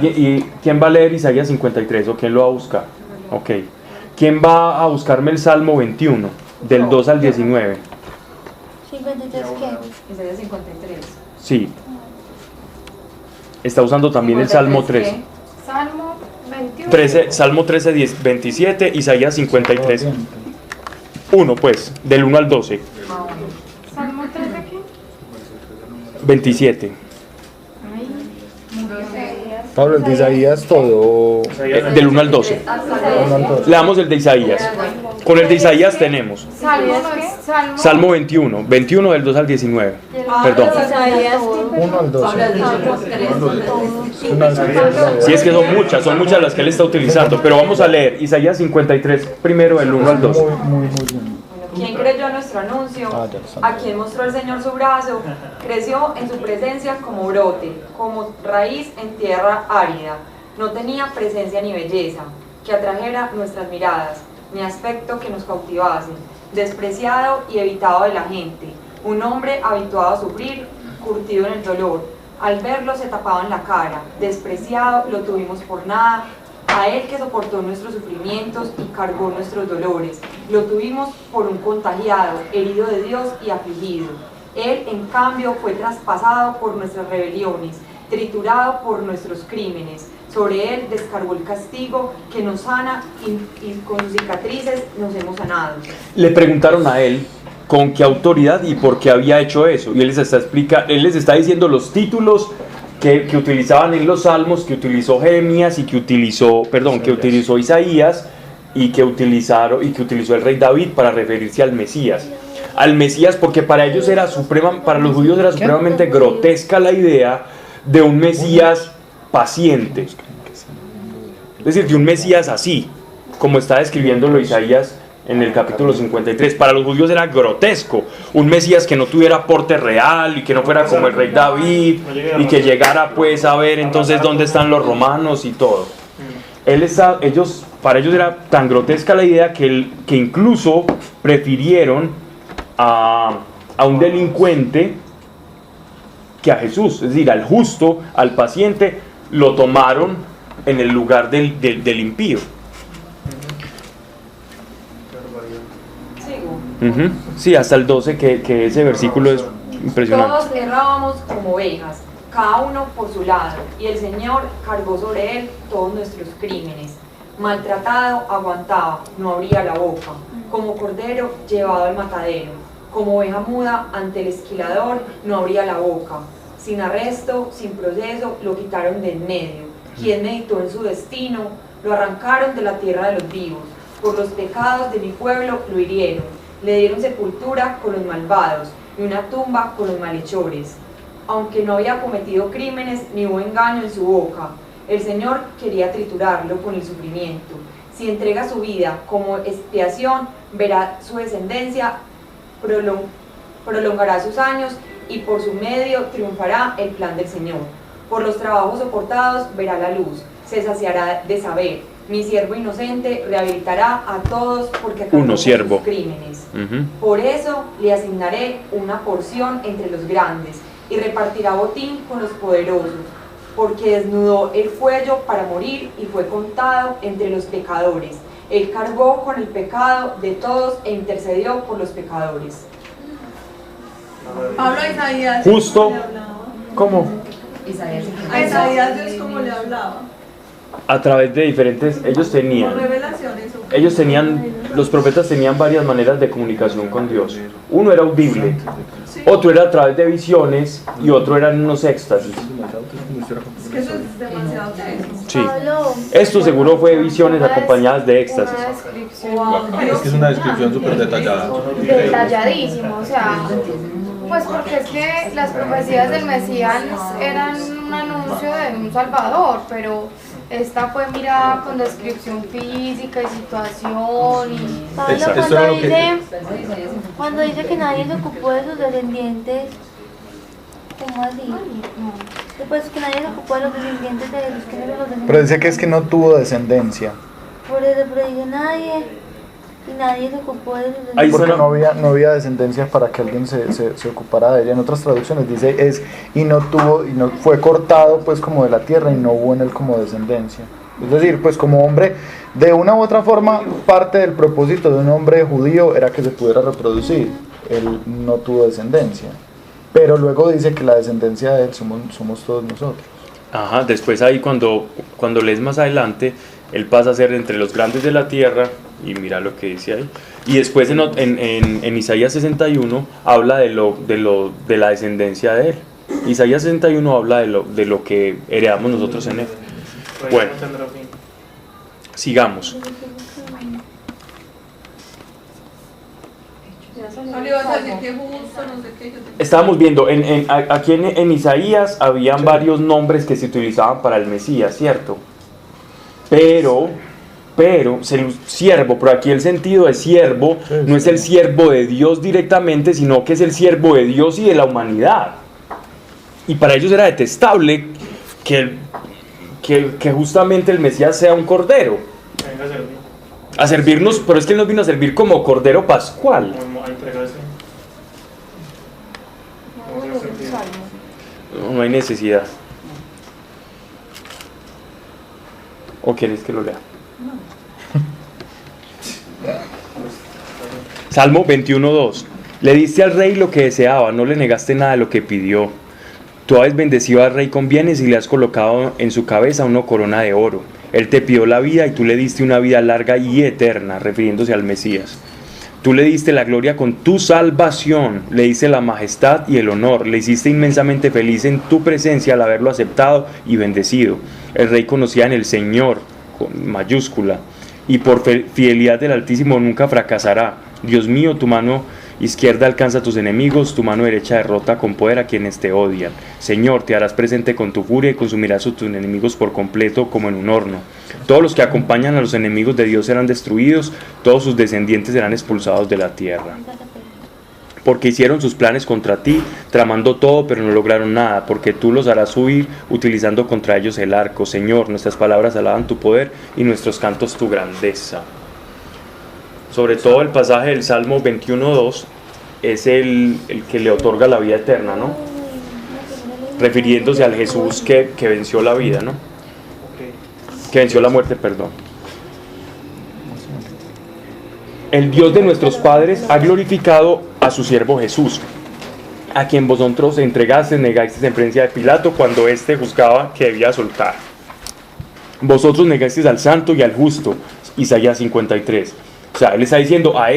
¿Y quién va a leer Isaías 53 o quién lo va a buscar? Ok. ¿Quién va a buscarme el Salmo 21, del 2 al 19? ¿53 qué? Isaías 53. Sí. Está usando también el Salmo 13. Salmo 21. Salmo 13, 27, Isaías 53. 1 pues, del 1 al 12. Salmo 13 qué? 27. Pablo, el de Isaías todo. Del 1 al 12. Leamos el de Isaías. Con el de Isaías tenemos Salmo 21, 21 del 2 al 19. Perdón. 1 al 12. Si es que son muchas las que él está utilizando, pero vamos a leer Isaías 53 primero del 1 al 2. Muy bien. ¿Quién creyó nuestro anuncio? ¿A quién mostró el Señor su brazo? Creció en su presencia como brote, como raíz en tierra árida. No tenía presencia ni belleza, que atrajera nuestras miradas, ni aspecto que nos cautivase. Despreciado y evitado de la gente, un hombre habituado a sufrir, curtido en el dolor. Al verlo se tapaban la cara, despreciado, lo tuvimos por nada. A él que soportó nuestros sufrimientos y cargó nuestros dolores, lo tuvimos por un contagiado, herido de Dios y afligido. Él, en cambio, fue traspasado por nuestras rebeliones, triturado por nuestros crímenes. Sobre él descargó el castigo que nos sana y con sus cicatrices nos hemos sanado. Le preguntaron a él con qué autoridad y por qué había hecho eso. Y él les está diciendo los títulos que utilizaban en los salmos, que utilizó Jeremías y que utilizó Isaías y que utilizó el rey David para referirse al Mesías. Al Mesías, porque para ellos para los judíos era supremamente grotesca la idea de un Mesías paciente. Es decir, de un Mesías así, como está describiéndolo Isaías en el capítulo 53. Para los judíos era grotesco, un Mesías que no tuviera porte real y que no fuera como el rey David y que llegara pues a ver entonces dónde están los romanos y todo. Para ellos era tan grotesca la idea que incluso prefirieron a un delincuente que a Jesús, es decir, al justo, al paciente, lo tomaron en el lugar del impío. Sí, hasta el 12, que ese versículo es impresionante. Todos errábamos como ovejas, cada uno por su lado, y el Señor cargó sobre él todos nuestros crímenes. Maltratado, aguantaba, no abría la boca, como cordero llevado al matadero, como oveja muda ante el esquilador, no abría la boca. Sin arresto, sin proceso, lo quitaron de en medio. Quien meditó en su destino, lo arrancaron de la tierra de los vivos. Por los pecados de mi pueblo lo hirieron. Le dieron sepultura con los malvados y una tumba con los malhechores. Aunque no había cometido crímenes ni hubo engaño en su boca, el Señor quería triturarlo con el sufrimiento. Si entrega su vida como expiación, verá su descendencia, prolongará sus años y por su medio triunfará el plan del Señor. Por los trabajos soportados verá la luz, se saciará de saber. Mi siervo inocente rehabilitará a todos porque acabó sus crímenes. Por eso le asignaré una porción entre los grandes y repartirá botín con los poderosos, porque desnudó el cuello para morir y fue contado entre los pecadores. Él cargó con el pecado de todos e intercedió por los pecadores. Pablo a Isaías. Justo. ¿Cómo le hablaba? ¿Cómo? A Isaías Dios cómo le hablaba. A través de diferentes, ellos tenían, Revelaciones. los profetas tenían varias maneras de comunicación con Dios. Uno era audible, otro era a través de visiones y otro eran unos éxtasis. Es que eso es demasiado teso. Sí. Esto seguro fue visiones acompañadas de éxtasis. Una descripción. Es que es una descripción súper detallada. Detalladísimo, o sea, pues porque es que las profecías del Mesías eran un anuncio de un Salvador, pero esta fue mirada con descripción física y situación y... Pablo, cuando dice que nadie se ocupó de sus descendientes, ¿cómo así? Después que nadie se ocupó de los descendientes de Jesús, que no eran los descendientes. Pero dice que es que no tuvo descendencia. Por eso, pero dice nadie, y nadie se ocupó de sus Ahí descendientes. Porque no había descendencia para que alguien se ocupara de ella. En otras traducciones dice y no fue cortado pues como de la tierra y no hubo en él como descendencia. Es decir, pues como hombre, de una u otra forma, parte del propósito de un hombre judío era que se pudiera reproducir. Él no tuvo descendencia. Pero luego dice que la descendencia de él somos todos nosotros. Ajá, después ahí cuando lees más adelante, él pasa a ser entre los grandes de la tierra, y mira lo que dice ahí. Y después en Isaías 61 habla de la descendencia de él. Isaías 61 habla de lo que heredamos nosotros en él. Bueno, sigamos. Estábamos viendo, aquí en Isaías habían varios nombres que se utilizaban para el Mesías, ¿cierto? Pero siervo, pero aquí el sentido de siervo no es el siervo de Dios directamente, sino que es el siervo de Dios y de la humanidad. Y para ellos era detestable que justamente el Mesías sea un cordero. A servirnos, pero es que él nos vino a servir como cordero pascual. No hay necesidad. ¿O quieres que lo lea? Salmo 21:2. Le diste al rey lo que deseaba, no le negaste nada de lo que pidió. Tú has bendecido al rey con bienes y le has colocado en su cabeza una corona de oro. Él te pidió la vida y tú le diste una vida larga y eterna, refiriéndose al Mesías. Tú le diste la gloria con tu salvación, le diste la majestad y el honor, le hiciste inmensamente feliz en tu presencia al haberlo aceptado y bendecido. El rey conocía en el Señor, con mayúscula, y por fidelidad del Altísimo nunca fracasará. Dios mío, tu mano izquierda alcanza a tus enemigos, tu mano derecha derrota con poder a quienes te odian. Señor, te harás presente con tu furia y consumirás a tus enemigos por completo como en un horno. Todos los que acompañan a los enemigos de Dios serán destruidos, todos sus descendientes serán expulsados de la tierra. Porque hicieron sus planes contra ti, tramando todo, pero no lograron nada, porque tú los harás huir, utilizando contra ellos el arco. Señor, nuestras palabras alaban tu poder y nuestros cantos tu grandeza. Sobre todo el pasaje del Salmo 21:2 es el que le otorga la vida eterna, ¿no? Refiriéndose al Jesús que venció la vida, ¿no? Que venció la muerte, perdón. El Dios de nuestros padres ha glorificado a su siervo Jesús, a quien vosotros entregasteis, negasteis en presencia de Pilato cuando éste juzgaba que debía soltar. Vosotros negasteis al santo y al justo, Isaías 53. O sea, él está diciendo a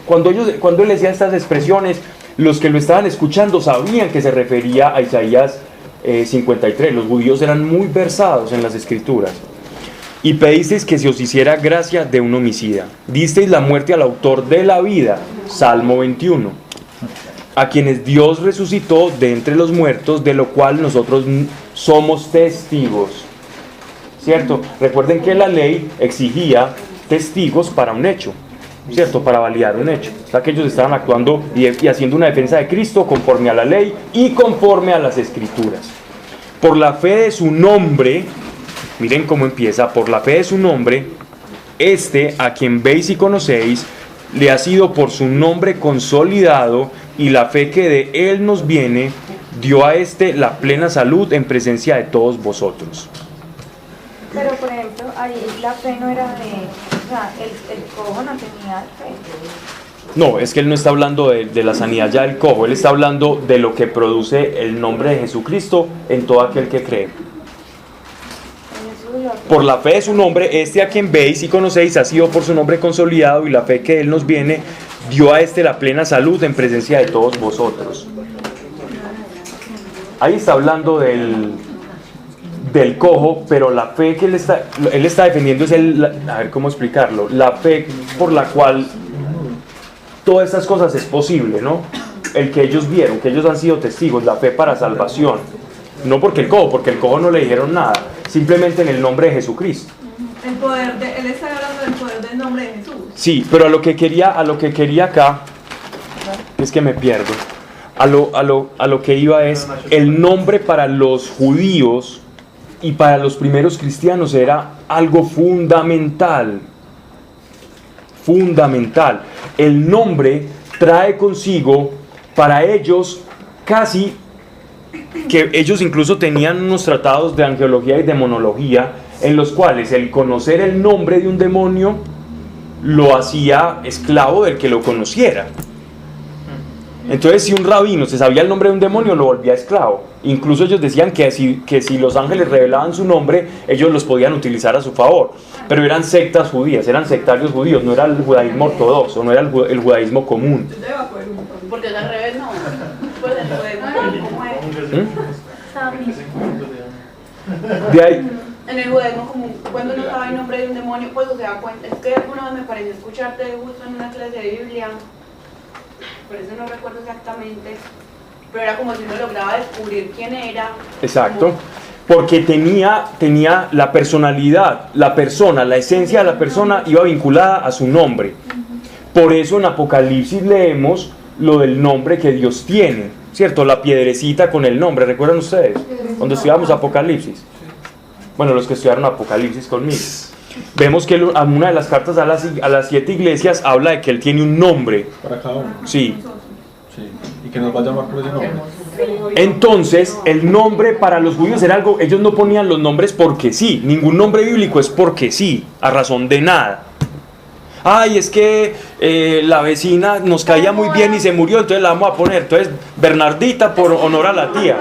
cuando él decía estas expresiones, los que lo estaban escuchando sabían que se refería a Isaías 53. Los judíos eran muy versados en las escrituras. Y pedisteis que se os hiciera gracia de un homicida. Disteis la muerte al autor de la vida, Salmo 21. A quienes Dios resucitó de entre los muertos, de lo cual nosotros somos testigos. ¿Cierto? Recuerden que la ley exigía testigos para un hecho, ¿cierto? Para validar un hecho. O sea, que ellos estaban actuando y haciendo una defensa de Cristo conforme a la ley y conforme a las escrituras. Por la fe de su nombre, miren cómo empieza, por la fe de su nombre, a quien veis y conocéis, le ha sido por su nombre consolidado, y la fe que de él nos viene, dio a la plena salud en presencia de todos vosotros. Pero por ejemplo, ahí la fe no era de, o sea, el cojo no tenía fe. No, es que él no está hablando de la sanidad ya del cojo, él está hablando de lo que produce el nombre de Jesucristo en todo aquel que cree. Por la fe de su nombre, a quien veis y conocéis ha sido por su nombre consolidado, y la fe que él nos viene dio a la plena salud en presencia de todos vosotros. Ahí está hablando del cojo, pero la fe que él está defendiendo es a ver cómo explicarlo, la fe por la cual todas estas cosas es posible, ¿no? El que ellos vieron, que ellos han sido testigos, la fe para salvación. No porque el cojo no le dijeron nada, simplemente en el nombre de Jesucristo. El poder él está hablando del poder del nombre de Jesús. Sí, pero a lo que quería acá, es que me pierdo. A lo que iba es, el nombre para los judíos y para los primeros cristianos era algo fundamental. Fundamental. El nombre trae consigo para ellos casi que ellos incluso tenían unos tratados de angeología y demonología en los cuales el conocer el nombre de un demonio lo hacía esclavo del que lo conociera. Entonces, si un rabino se sabía el nombre de un demonio, lo volvía esclavo. Incluso ellos decían que si los ángeles revelaban su nombre, ellos los podían utilizar a su favor. Pero eran sectas judías, eran sectarios judíos, no era el judaísmo ortodoxo, no era el judaísmo común. Porque al revés no. Pues el judaísmo, ¿cómo es? De ahí. En el judaísmo común, cuando uno sabe el nombre de un demonio, pues se da cuenta. Es que alguna vez me pareció escucharte justo en una clase de Biblia, por eso no recuerdo exactamente, pero era como si uno lograba descubrir quién era. Exacto, porque tenía la personalidad, la persona, la esencia de la persona iba vinculada a su nombre. Por eso en Apocalipsis leemos lo del nombre que Dios tiene, ¿cierto? La piedrecita con el nombre, ¿recuerdan ustedes? Cuando estudiamos Apocalipsis. Bueno, los que estudiaron Apocalipsis conmigo. Vemos que una de las cartas a las 7 iglesias habla de que él tiene un nombre. Para cada uno. Sí. Sí. Y que nos va a llamar por ese nombre. Entonces, el nombre para los judíos era algo, ellos no ponían los nombres porque sí. Ningún nombre bíblico es porque sí, a razón de nada. Ay, es que la vecina nos caía muy bien y se murió, entonces la vamos a poner. Entonces, Bernardita por honor a la tía.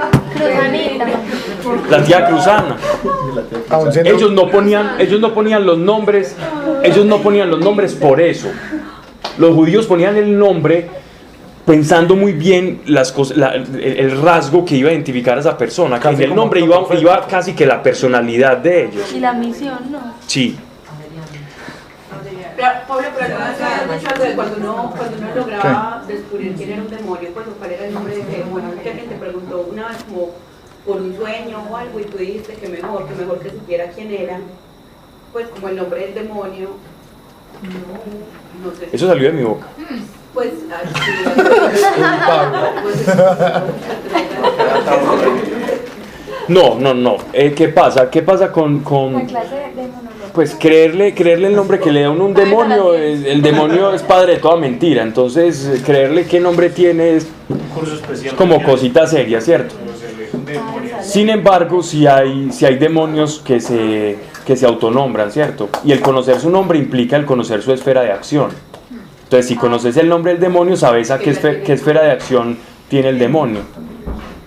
La tía Cruzana. Ellos no ponían los nombres por eso. Los judíos ponían el nombre pensando muy bien las cosas, el rasgo que iba a identificar a esa persona, que en el nombre iba casi que la personalidad de ellos. Y la misión, ¿no? Sí. Pablo, pero alguna vez habías dicho algo de cuando uno lograba descubrir quién era un demonio, pues cuál era el nombre de ese demonio. Mucha gente te preguntó una vez como por un sueño o algo y tú dijiste que mejor que supiera quién era, pues como el nombre del demonio. No sé. Eso salió de mi boca. Pues así. No. ¿Qué pasa con La clase de monólogo. pues creerle el nombre que le da uno un demonio? El demonio es padre de toda mentira. Entonces creerle qué nombre tiene es como cosita seria, ¿cierto? Sin embargo, si hay demonios que se autonombran, ¿cierto? Y el conocer su nombre implica el conocer su esfera de acción. Entonces, si conoces el nombre del demonio, sabes a qué esfera de acción tiene el demonio.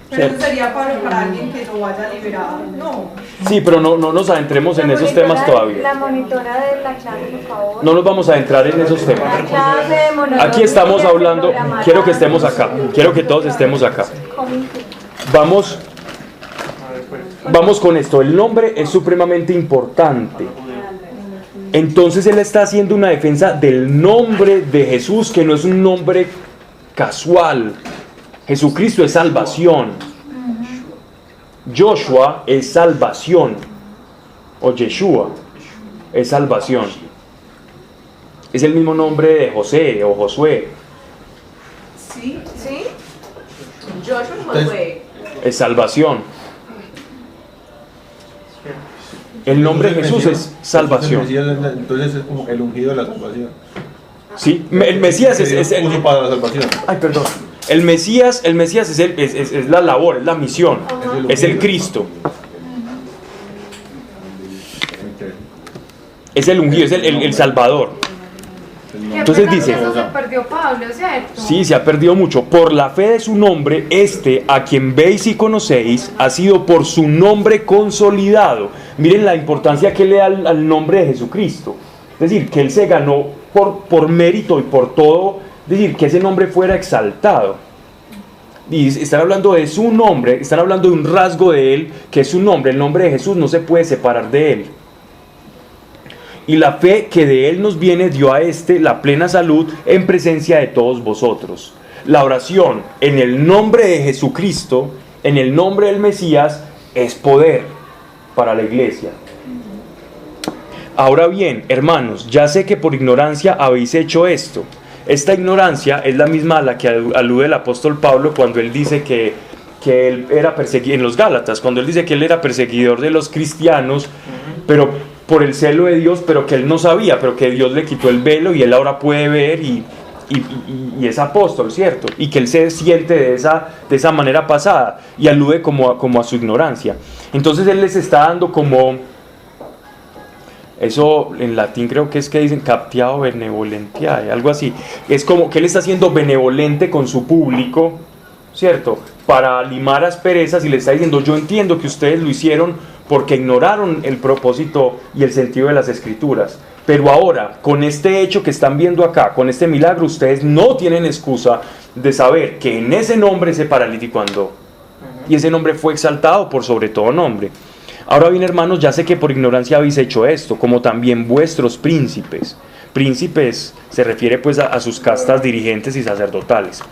Pero eso sería para alguien que lo haya liberado. No. Sí, pero no nos adentremos en esos temas todavía. La monitora de la clase, por favor. No nos vamos a adentrar en esos temas. La clase de monólogo. Aquí estamos hablando, quiero que estemos acá, quiero que todos estemos acá. Vamos con esto, el nombre es supremamente importante. Entonces él está haciendo una defensa del nombre de Jesús, que no es un nombre casual. Jesucristo es salvación. Joshua es salvación. O Yeshua es salvación. Es el mismo nombre de José o Josué. Sí. Joshua Josué. Es salvación. El nombre de Jesús es salvación. Entonces es como el ungido de la salvación. Sí, el Mesías es el uso para la salvación. Ay, perdón. El Mesías es la labor, es la misión, es el Cristo. Es el ungido, es el Salvador. Entonces dice, eso se perdió Pablo, ¿cierto? sí, se ha perdido mucho. Por la fe de su nombre, a quien veis y conocéis, ha sido por su nombre consolidado. Miren la importancia que le da al nombre de Jesucristo. Es decir, que Él se ganó por mérito y por todo, es decir, que ese nombre fuera exaltado. Y están hablando de su nombre, están hablando de un rasgo de Él, que es su nombre. El nombre de Jesús no se puede separar de Él. Y la fe que de Él nos viene dio a la plena salud en presencia de todos vosotros. La oración en el nombre de Jesucristo, en el nombre del Mesías, es poder para la iglesia. Ahora bien, hermanos, ya sé que por ignorancia habéis hecho esto. Esta ignorancia es la misma a la que alude el apóstol Pablo cuando él dice que él era perseguido en los Gálatas, cuando él dice que él era perseguidor de los cristianos, pero por el celo de Dios, pero que él no sabía, pero que Dios le quitó el velo y él ahora puede ver y es apóstol, ¿cierto? Y que él se siente de esa manera pasada y alude como a su ignorancia. Entonces él les está dando como, eso en latín creo que es que dicen captiado benevolentiae, algo así. Es como que él está siendo benevolente con su público, ¿cierto? Para limar asperezas y le está diciendo, yo entiendo que ustedes lo hicieron porque ignoraron el propósito y el sentido de las escrituras. Pero ahora, con este hecho que están viendo acá, con este milagro, ustedes no tienen excusa de saber que en ese nombre ese paralítico andó. Y ese nombre fue exaltado por sobre todo nombre. Ahora bien, hermanos, ya sé que por ignorancia habéis hecho esto, como también vuestros príncipes. Príncipes se refiere pues a sus castas dirigentes y sacerdotales.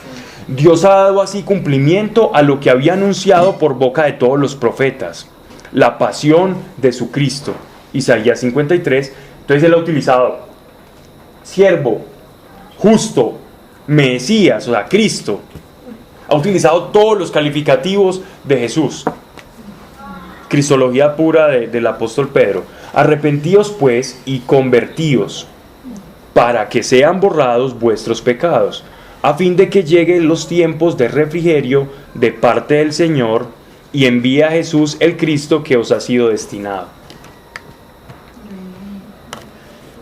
Dios ha dado así cumplimiento a lo que había anunciado por boca de todos los profetas, la pasión de su Cristo. Isaías 53, entonces él ha utilizado siervo, justo, Mesías, o sea, Cristo. Ha utilizado todos los calificativos de Jesús. Cristología pura del apóstol Pedro. Arrepentíos pues y convertíos, para que sean borrados vuestros pecados, a fin de que lleguen los tiempos de refrigerio de parte del Señor, y envíe a Jesús el Cristo que os ha sido destinado.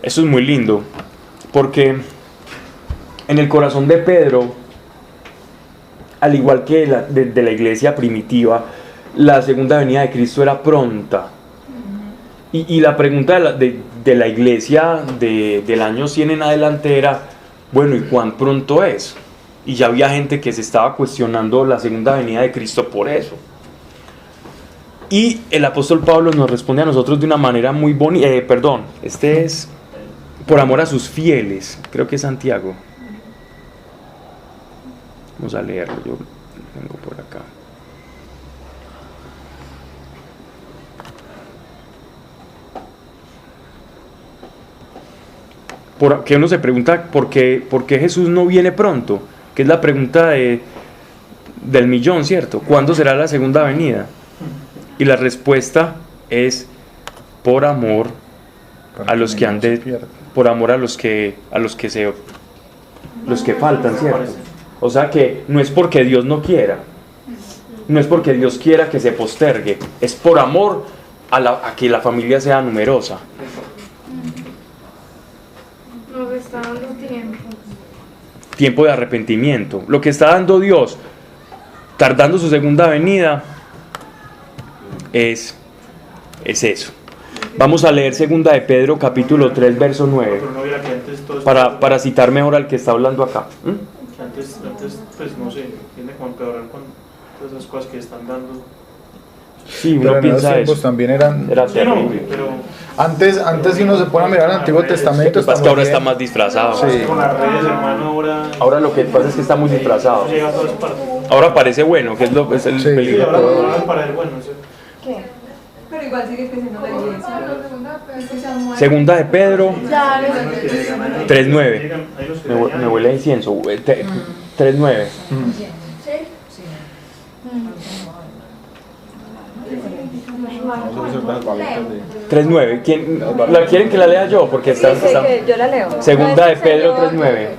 Eso es muy lindo, porque en el corazón de Pedro, al igual que de la iglesia primitiva, la segunda venida de Cristo era pronta. Y la pregunta de la iglesia del año 100 en adelante era, bueno, ¿y cuán pronto es? Y ya había gente que se estaba cuestionando la segunda venida de Cristo por eso. Y el apóstol Pablo nos responde a nosotros de una manera muy bonita, este es por amor a sus fieles, creo que es Santiago. Vamos a leerlo, yo vengo por acá. Que uno se pregunta ¿por qué Jesús no viene pronto? Que es la pregunta del millón, ¿cierto? ¿Cuándo será la segunda venida? Y la respuesta es por amor a los que por amor a los que faltan, ¿cierto? O sea que no es porque Dios no quiera, no es porque Dios quiera que se postergue, es por amor a que la familia sea numerosa. Nos está dando tiempo de arrepentimiento. Lo que está dando Dios, tardando su segunda venida, es eso. Vamos a leer segunda de Pedro capítulo 3 verso 9 para citar mejor al que está hablando acá. Antes pues no sé, tiene como empeorar con todas esas cosas que están dando. Sí, uno piensa eso. También era terrible. Pero antes si uno se pone a mirar el Antiguo Testamento, es que ahora está más disfrazado. Sí. Con las redes, hermano, ahora lo que pasa es que está muy disfrazado. Ahora parece bueno, que es el peligro. Ahora parece bueno, ¿sí? ¿Qué? Pero igual sigue creciendo la iglesia. Segunda de Pedro 3:9. Me huele a incienso. 3:9. 3:9. ¿Quieren que la lea yo? Porque está. Yo la leo. Segunda de Pedro 3:9.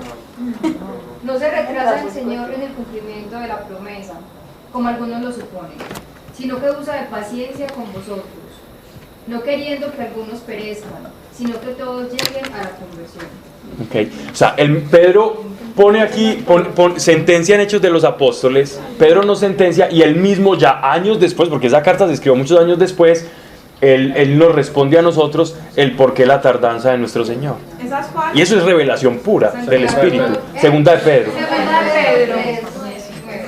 No se retrasa el Señor en el cumplimiento de la promesa, como algunos lo suponen, sino que usa de paciencia con vosotros, no queriendo que algunos perezcan, sino que todos lleguen a la conversión. Okay. O sea, Pedro pone aquí, sentencia en Hechos de los Apóstoles. Pedro nos sentencia y él mismo ya años después, porque esa carta se escribió muchos años después, él nos responde a nosotros el por qué la tardanza de nuestro Señor. Y eso es revelación pura del Espíritu. Segunda de Pedro.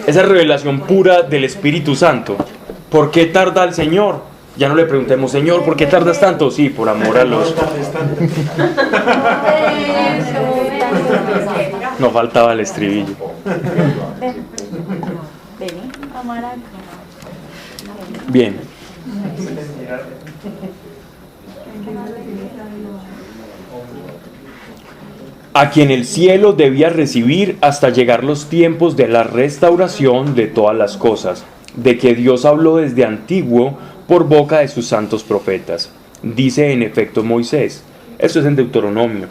Esa es revelación pura del Espíritu Santo. ¿Por qué tarda el Señor? Ya no le preguntemos, Señor, ¿por qué tardas tanto? Sí, por amor a los... No faltaba el estribillo. Bien. A quien el cielo debía recibir hasta llegar los tiempos de la restauración de todas las cosas, de que Dios habló desde antiguo por boca de sus santos profetas. Dice en efecto Moisés, eso es en Deuteronomio: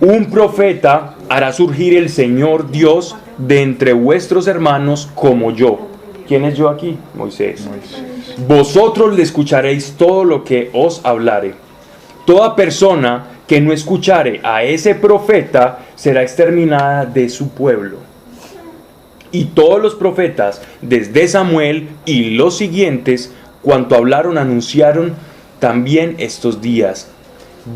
un profeta hará surgir el Señor Dios de entre vuestros hermanos como yo. ¿Quién es yo aquí? Moisés. Vosotros le escucharéis todo lo que os hablare. Toda persona que no escuchare a ese profeta será exterminada de su pueblo. Y todos los profetas, desde Samuel y los siguientes, cuanto hablaron, anunciaron también estos días.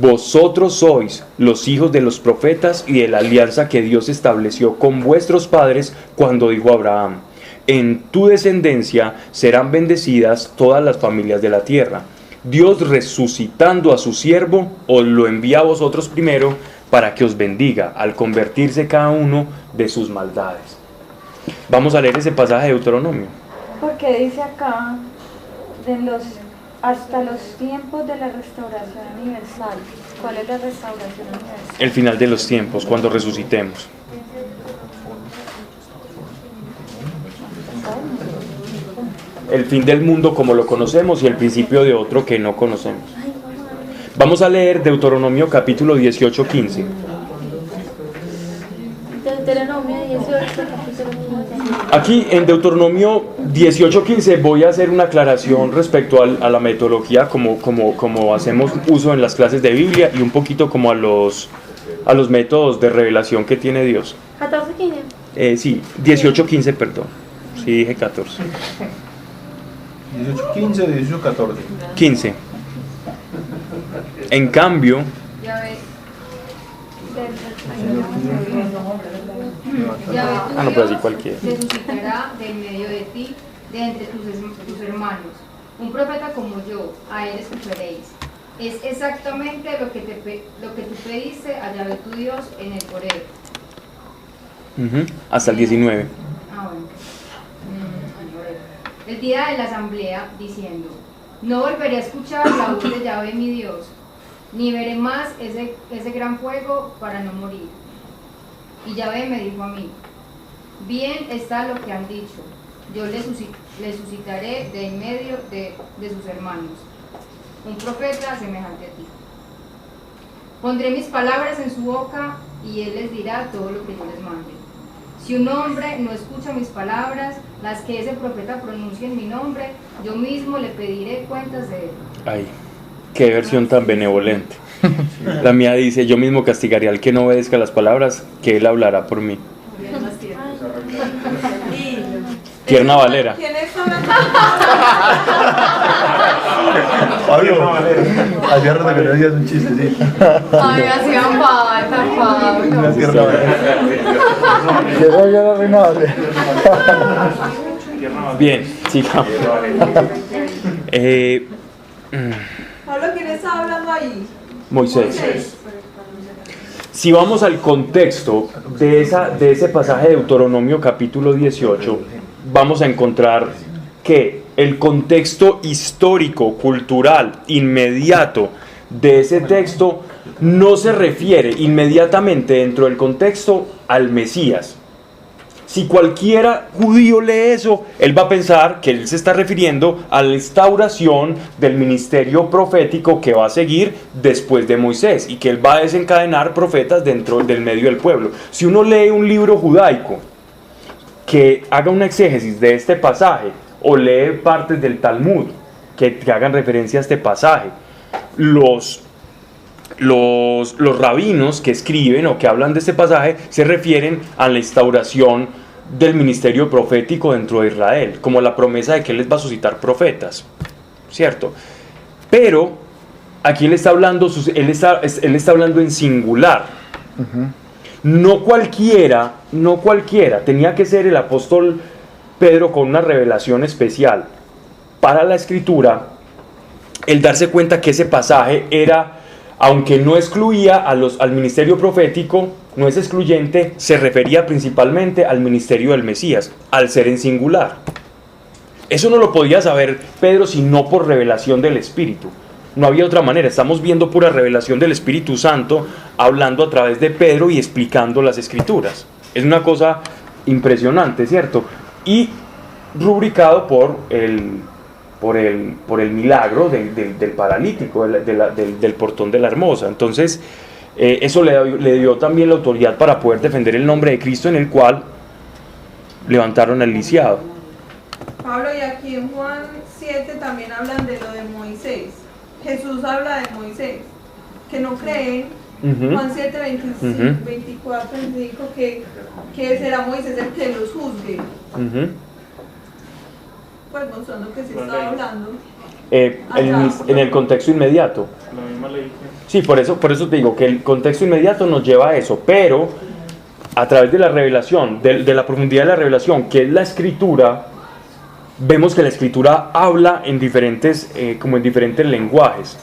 Vosotros sois los hijos de los profetas y de la alianza que Dios estableció con vuestros padres cuando dijo a Abraham: en tu descendencia serán bendecidas todas las familias de la tierra. Dios, resucitando a su siervo, os lo envía a vosotros primero para que os bendiga al convertirse cada uno de sus maldades. Vamos a leer ese pasaje de Deuteronomio. Porque dice acá, hasta los tiempos de la restauración universal. ¿Cuál es la restauración universal? El final de los tiempos, cuando resucitemos. El fin del mundo como lo conocemos y el principio de otro que no conocemos. Vamos a leer Deuteronomio capítulo 18, 15. Deuteronomio 18, capítulo 15. Aquí en Deuteronomio 18, 15 voy a hacer una aclaración respecto a la metodología como hacemos uso en las clases de Biblia y un poquito como a los métodos de revelación que tiene Dios. 14, 15. Sí, 18, 15, perdón. Sí, dije 14. 18, 15, 18, 14. 15. En cambio, no, pero así cualquiera. Se suscitará de en medio de ti, de entre tus hermanos, un profeta como yo, a él escucharéis. Es exactamente lo que tú pediste a Yahvé tu Dios en el Horeb. Hasta el 19. Bueno. El día de la asamblea, diciendo: no volveré a escuchar la voz de Yahvé mi Dios, ni veré más ese gran fuego para no morir. Y Yahvé me dijo a mí: bien está lo que han dicho, yo le suscitaré de en medio de sus hermanos un profeta semejante a ti. Pondré mis palabras en su boca y él les dirá todo lo que yo les mande. Si un hombre no escucha mis palabras, las que ese profeta pronuncie en mi nombre, yo mismo le pediré cuentas de él. Ay, qué versión tan benevolente. La mía dice: yo mismo castigaré al que no obedezca las palabras, que él hablará por mí. Tierna Valera. ¿Quién es hablando? Pablo, hacía rato que no hacías un chiste, sí. Ay, me hacían falta, Pablo. Llegó ya la reina Valera. Bien, sigamos. Pablo, ¿quién está hablando ahí? Moisés. Si vamos al contexto de ese pasaje de Deuteronomio capítulo 18, vamos a encontrar que el contexto histórico, cultural, inmediato de ese texto no se refiere inmediatamente dentro del contexto al Mesías. Si cualquiera judío lee eso, él va a pensar que él se está refiriendo a la instauración del ministerio profético que va a seguir después de Moisés y que él va a desencadenar profetas dentro del medio del pueblo. Si uno lee un libro judaico que haga una exégesis de este pasaje o lee partes del Talmud que hagan referencia a este pasaje, los rabinos que escriben o que hablan de este pasaje se refieren a la instauración del ministerio profético dentro de Israel, como la promesa de que Él les va a suscitar profetas, ¿cierto? Pero aquí Él está hablando en singular. No cualquiera, tenía que ser el apóstol Pedro con una revelación especial para la Escritura, el darse cuenta que ese pasaje era, aunque no excluía al ministerio profético, no es excluyente, se refería principalmente al ministerio del Mesías, al ser en singular. Eso no lo podía saber Pedro sino por revelación del Espíritu. No había otra manera, estamos viendo pura revelación del Espíritu Santo, hablando a través de Pedro y explicando las Escrituras. Es una cosa impresionante, ¿cierto? Y rubricado por el milagro del paralítico, del portón de la Hermosa. Entonces, eso le dio también la autoridad para poder defender el nombre de Cristo, en el cual levantaron al lisiado. Pablo, y aquí en Juan 7 también hablan de lo de Moisés. Jesús habla de Moisés, que no creen. Juan 7, 24, 25, que será Moisés el que los juzgue. Pues mostrando que se está hablando. En el contexto inmediato. La misma ley. Sí, por eso te digo que el contexto inmediato nos lleva a eso, pero a través de la revelación, de la profundidad de la revelación, que es la Escritura, vemos que la Escritura habla en diferentes lenguajes,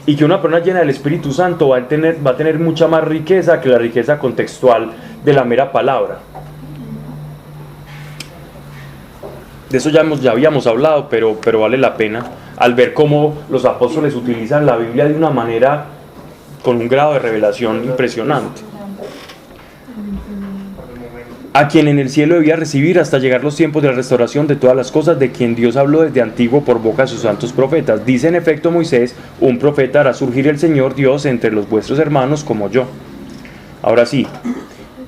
y que una persona llena del Espíritu Santo va a tener mucha más riqueza que la riqueza contextual de la mera palabra. De eso ya habíamos hablado, pero vale la pena al ver cómo los apóstoles utilizan la Biblia de una manera con un grado de revelación impresionante. A quien en el cielo debía recibir hasta llegar los tiempos de la restauración de todas las cosas, de quien Dios habló desde antiguo por boca de sus santos profetas. Dice en efecto Moisés: un profeta hará surgir el Señor Dios entre los vuestros hermanos como yo. Ahora sí,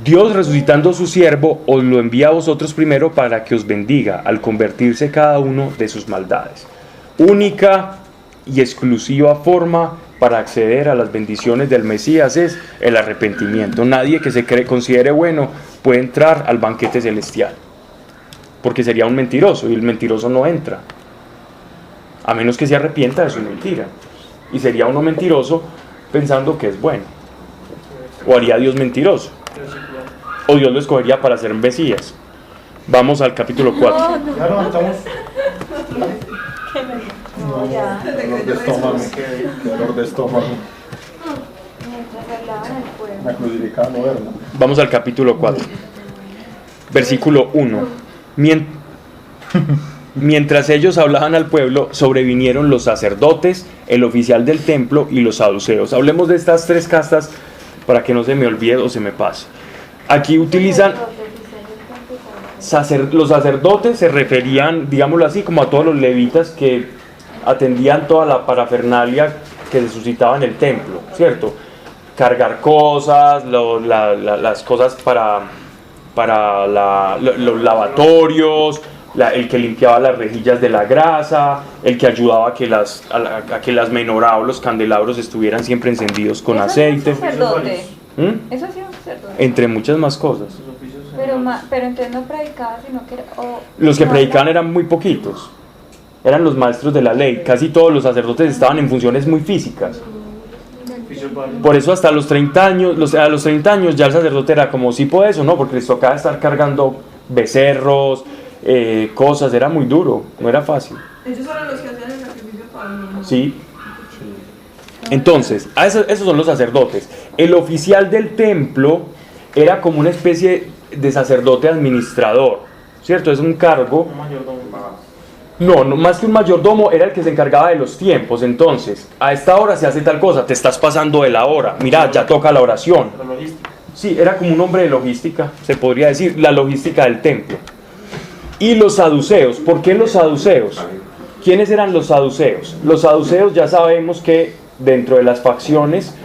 Dios, resucitando a su siervo, os lo envía a vosotros primero para que os bendiga al convertirse cada uno de sus maldades. Única y exclusiva forma para acceder a las bendiciones del Mesías es el arrepentimiento. Nadie que se considere bueno puede entrar al banquete celestial, porque sería un mentiroso, y el mentiroso no entra, a menos que se arrepienta de su mentira. Y sería uno mentiroso pensando que es bueno. O haría a Dios mentiroso, o Dios lo escogería para ser Mesías. Vamos al capítulo 4. Ya levantamos. Dolor de estómago. Una crucificada moderna. Vamos al capítulo 4, versículo 1. Mientras ellos hablaban al pueblo, sobrevinieron los sacerdotes, el oficial del templo y los saduceos. Hablemos de estas tres castas para que no se me olvide o se me pase. Aquí utilizan los sacerdotes, se referían, digámoslo así, como a todos los levitas que atendían toda la parafernalia que se suscitaba en el templo, ¿cierto? Cargar cosas, las cosas para los lavatorios, el que limpiaba las rejillas de la grasa, el que ayudaba a que las menorá o los candelabros estuvieran siempre encendidos con aceite. Eso sí es un sacerdote. Entre muchas más cosas. Pero entonces no predicaba, sino que los que predicaban eran muy poquitos. Eran los maestros de la ley. Casi todos los sacerdotes estaban en funciones muy físicas. Por eso hasta los 30 años, a los 30 años ya el sacerdote era como, ¿sí puede eso? No, porque les tocaba estar cargando becerros, cosas, era muy duro, no era fácil. Ellos eran los que hacían el sacrificio para mí. Sí. Entonces, esos son los sacerdotes. El oficial del templo era como una especie de sacerdote administrador, ¿cierto? Es un cargo. No, más que un mayordomo, era el que se encargaba de los tiempos. Entonces, a esta hora se hace tal cosa, te estás pasando de la hora, mira, ya toca la oración. Sí, era como un hombre de logística, se podría decir, la logística del templo. Y los saduceos, ¿por qué los saduceos? ¿Quiénes eran los saduceos? Los saduceos ya sabemos que dentro de las facciones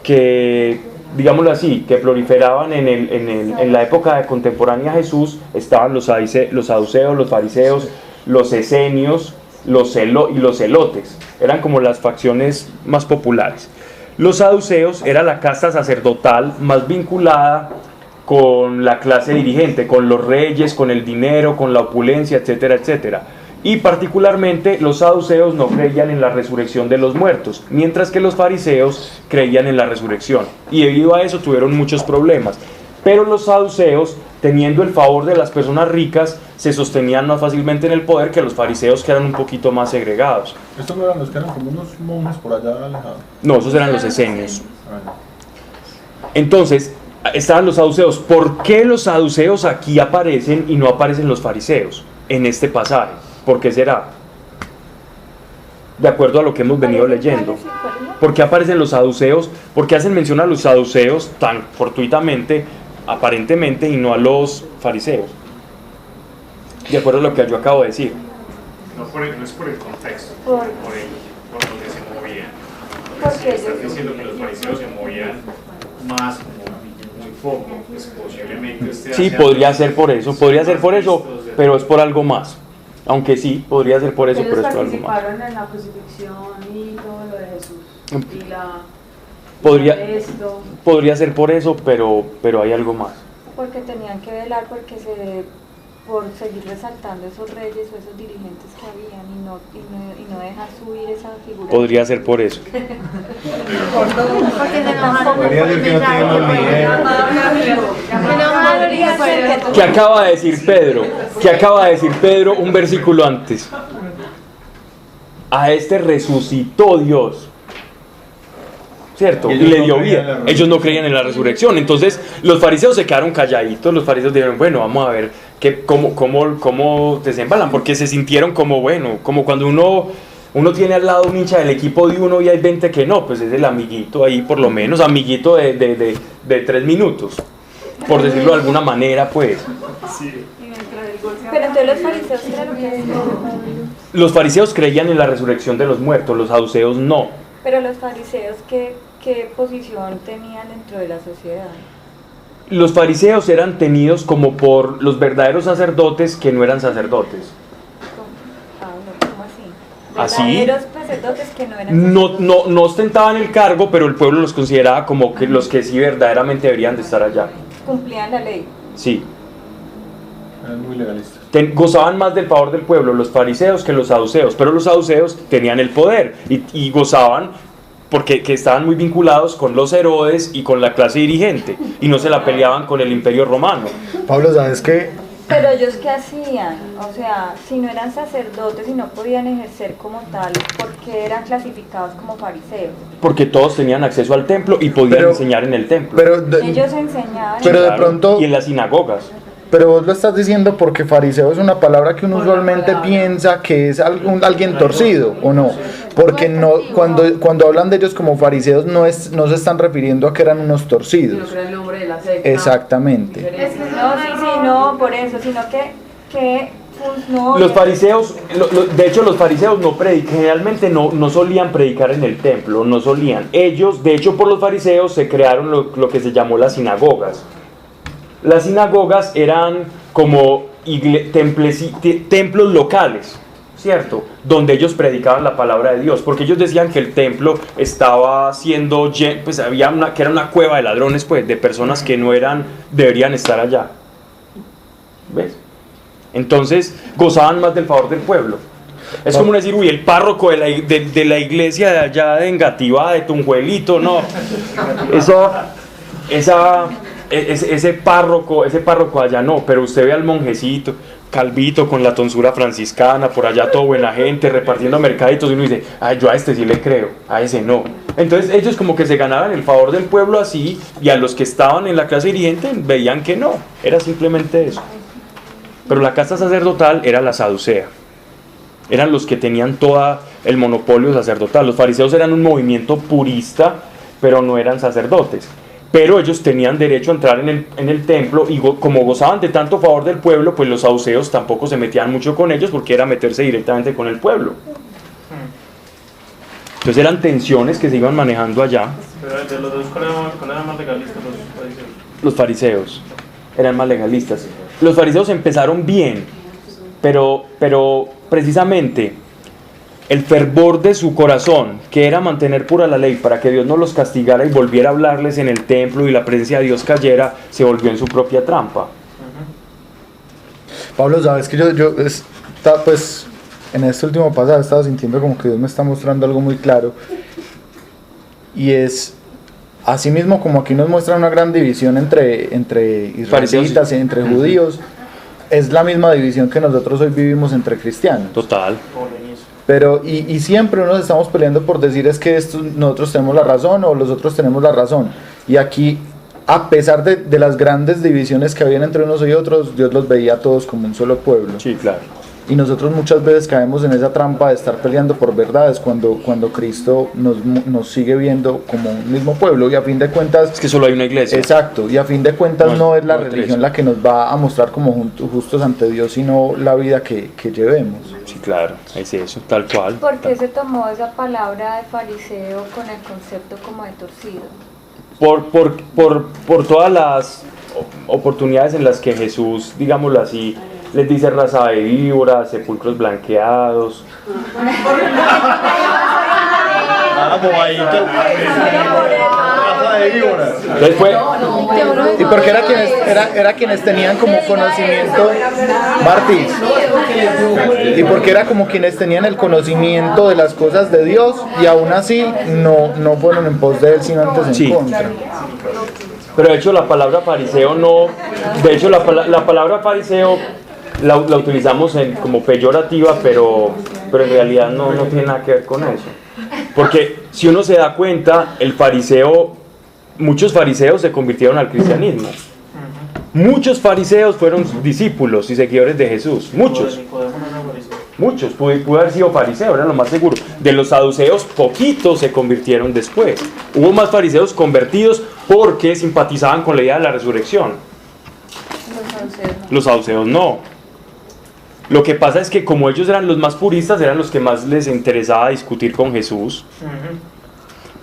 que, digámoslo así, que proliferaban en la época contemporánea a Jesús, estaban los saduceos, los fariseos, los esenios y los celotes. Eran como las facciones más populares. Los saduceos era la casta sacerdotal más vinculada con la clase dirigente, con los reyes, con el dinero, con la opulencia, etcétera, etcétera. Y particularmente los saduceos no creían en la resurrección de los muertos, mientras que los fariseos creían en la resurrección. Y debido a eso tuvieron muchos problemas. Pero los saduceos, teniendo el favor de las personas ricas, se sostenían más fácilmente en el poder que los fariseos, que eran un poquito más segregados. ¿Estos no eran los que eran como unos monjes por allá alejados? No, esos eran los esenios. Entonces, estaban los saduceos. ¿Por qué los saduceos aquí aparecen y no aparecen los fariseos en este pasaje? ¿Por qué será? De acuerdo a lo que hemos venido leyendo. ¿Por qué aparecen los saduceos? ¿Por qué hacen mención a los saduceos tan fortuitamente, aparentemente, y no a los fariseos? De acuerdo a lo que yo acabo de decir. No es por el contexto, por donde se movían. Porque Estás diciendo que los fariseos se movían más, muy poco, pues posiblemente sí, podría ser por eso, pero es por algo más. Aunque sí, podría ser por eso, pero es por algo más. Participaron en la crucifixión y todo lo de Jesús. Y la... Podría ser por eso, pero hay algo más. Porque tenían que velar por seguir resaltando esos reyes o esos dirigentes que habían y no dejar subir esa figura. Podría ser por eso. Porque se enojaron. Podría decir que no tienen ¿Qué acaba de decir Pedro? ¿Qué acaba de decir Pedro un versículo antes? A este resucitó Dios. ¿Cierto? Y le dio vida. Ellos no creían en la resurrección. Entonces los fariseos se quedaron calladitos. Los fariseos dijeron, bueno, vamos a ver cómo desembalan. Porque se sintieron como, bueno, como cuando uno tiene al lado un hincha del equipo de uno y hay 20 que no. Pues es el amiguito ahí, por lo menos, amiguito de 3 minutos. Por decirlo de alguna manera, pues. Sí. Pero entonces los fariseos, claro que Los fariseos creían en la resurrección de los muertos, los saduceos no. Pero los fariseos, ¿qué posición tenían dentro de la sociedad? Los fariseos eran tenidos como por los verdaderos sacerdotes que no eran sacerdotes. ¿Cómo así? ¿Así? Verdaderos sacerdotes que no eran sacerdotes. No ostentaban el cargo, pero el pueblo los consideraba como que los que sí verdaderamente deberían de estar allá. Cumplían la ley. Sí. Eran muy legalistas. Gozaban más del favor del pueblo los fariseos que los saduceos, pero los saduceos tenían el poder y gozaban porque estaban muy vinculados con los Herodes y con la clase dirigente y no se la peleaban con el imperio romano. Pablo, ¿sabes qué? Pero ellos ¿qué hacían? O sea, si no eran sacerdotes y no podían ejercer como tal, ¿por qué eran clasificados como fariseos? Porque todos tenían acceso al templo y podían enseñar en el templo. Ellos enseñaban. Pero de pronto... Y en las sinagogas. Pero vos lo estás diciendo porque fariseo es una palabra que uno usualmente piensa que es alguien torcido, ¿o no? Porque no, cuando hablan de ellos como fariseos no se están refiriendo a que eran unos torcidos. el nombre de la secta. Exactamente. No, por eso, sino que no, los fariseos, de hecho los fariseos no predican, generalmente no solían predicar en el templo, no solían. Ellos, de hecho por los fariseos se crearon lo que se llamó las sinagogas. Las sinagogas eran como templos locales, ¿cierto? Donde ellos predicaban la palabra de Dios, porque ellos decían que el templo estaba siendo, pues que era una cueva de ladrones, pues, de personas que deberían estar allá. ¿Ves? Entonces gozaban más del favor del pueblo. Es como decir, uy, el párroco de la iglesia de allá de Engativá, de Tunjuelito, no. Ese párroco allá no, pero usted ve al monjecito, calvito, con la tonsura franciscana, por allá todo buena gente, repartiendo mercaditos, y uno dice, ay, yo a este sí le creo, a ese no. Entonces ellos como que se ganaban el favor del pueblo así, y a los que estaban en la clase dirigente veían que no, era simplemente eso. Pero la casta sacerdotal era la saducea, eran los que tenían todo el monopolio sacerdotal. Los fariseos eran un movimiento purista, pero no eran sacerdotes. Pero ellos tenían derecho a entrar en el templo y como gozaban de tanto favor del pueblo, pues los saduceos tampoco se metían mucho con ellos porque era meterse directamente con el pueblo. Entonces eran tensiones que se iban manejando allá. Pero de los dos, ¿cuál eran más legalistas, los fariseos? Los fariseos eran más legalistas. Los fariseos empezaron bien, pero precisamente el fervor de su corazón, que era mantener pura la ley para que Dios no los castigara y volviera a hablarles en el templo y la presencia de Dios cayera, se volvió en su propia trampa. Pablo, sabes que pues en este último pasaje estaba sintiendo como que Dios me está mostrando algo muy claro, y es así mismo como aquí nos muestra una gran división entre israelitas y entre judíos, es la misma división que nosotros hoy vivimos entre cristianos. Total. Pero, y siempre nos estamos peleando por decir es que nosotros tenemos la razón o los otros tenemos la razón. Y aquí, a pesar de las grandes divisiones que habían entre unos y otros, Dios los veía a todos como un solo pueblo. Sí, claro. Y nosotros muchas veces caemos en esa trampa de estar peleando por verdades cuando Cristo nos sigue viendo como un mismo pueblo, y a fin de cuentas... Es que solo hay una iglesia. Exacto, y a fin de cuentas no es la religión la que nos va a mostrar como justos ante Dios, sino la vida que llevemos. Sí, claro, es eso, tal cual. ¿Por qué se tomó esa palabra de fariseo con el concepto como de torcido? Por todas las oportunidades en las que Jesús, digámoslo así, les dice raza de víboras, sepulcros blanqueados. Y porque era quienes tenían como conocimiento, Martis, y porque era como quienes tenían el conocimiento de las cosas de Dios, y aún así no fueron en pos de él, sino antes en contra. Pero de hecho la palabra fariseo la palabra fariseo la utilizamos como peyorativa, pero en realidad no tiene nada que ver con eso. Porque si uno se da cuenta, muchos fariseos se convirtieron al cristianismo. Muchos fariseos fueron discípulos y seguidores de Jesús. Muchos. Pudo haber sido fariseo, era lo más seguro. De los saduceos, poquitos se convirtieron después. Hubo más fariseos convertidos porque simpatizaban con la idea de la resurrección. Los saduceos no. Lo que pasa es que como ellos eran los más puristas, eran los que más les interesaba discutir con Jesús.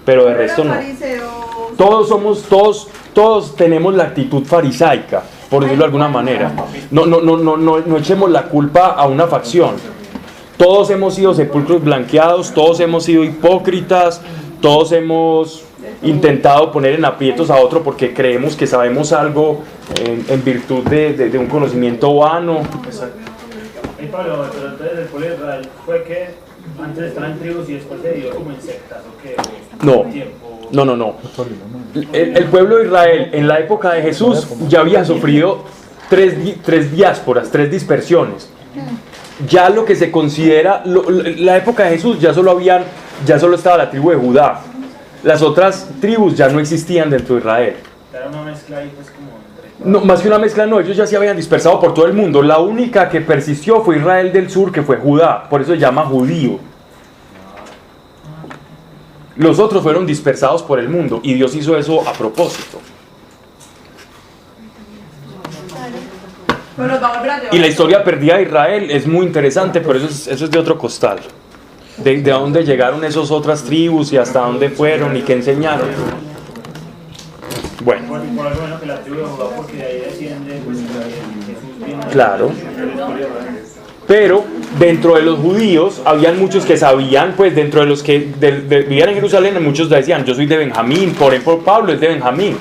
Pero de resto no. Todos tenemos la actitud farisaica, por decirlo de alguna manera. No echemos la culpa a una facción. Todos hemos sido sepulcros blanqueados, todos hemos sido hipócritas, todos hemos intentado poner en aprietos a otro porque creemos que sabemos algo en virtud de un conocimiento vano. Exacto. Y Pablo, pero entonces el pueblo de Israel fue que antes estaban en tribus y después se dio como en sectas, ¿o qué? No. El pueblo de Israel en la época de Jesús ya había sufrido tres diásporas, 3 dispersiones. Ya lo que se considera la época de Jesús ya solo estaba la tribu de Judá. Las otras tribus ya no existían dentro de Israel. Era una mezcla ahí, pues como... No, más que una mezcla no, ellos ya se habían dispersado por todo el mundo. La única que persistió fue Israel del sur, que fue Judá, por eso se llama judío. Los otros fueron dispersados por el mundo y Dios hizo eso a propósito. Y la historia perdida de Israel es muy interesante, pero eso es de otro costal. De dónde llegaron esas otras tribus y hasta dónde fueron y qué enseñaron. Bueno. Claro. Pero dentro de los judíos habían muchos que sabían, pues dentro de los que vivían en Jerusalén, muchos decían, yo soy de Benjamín, por ejemplo Pablo es de Benjamín.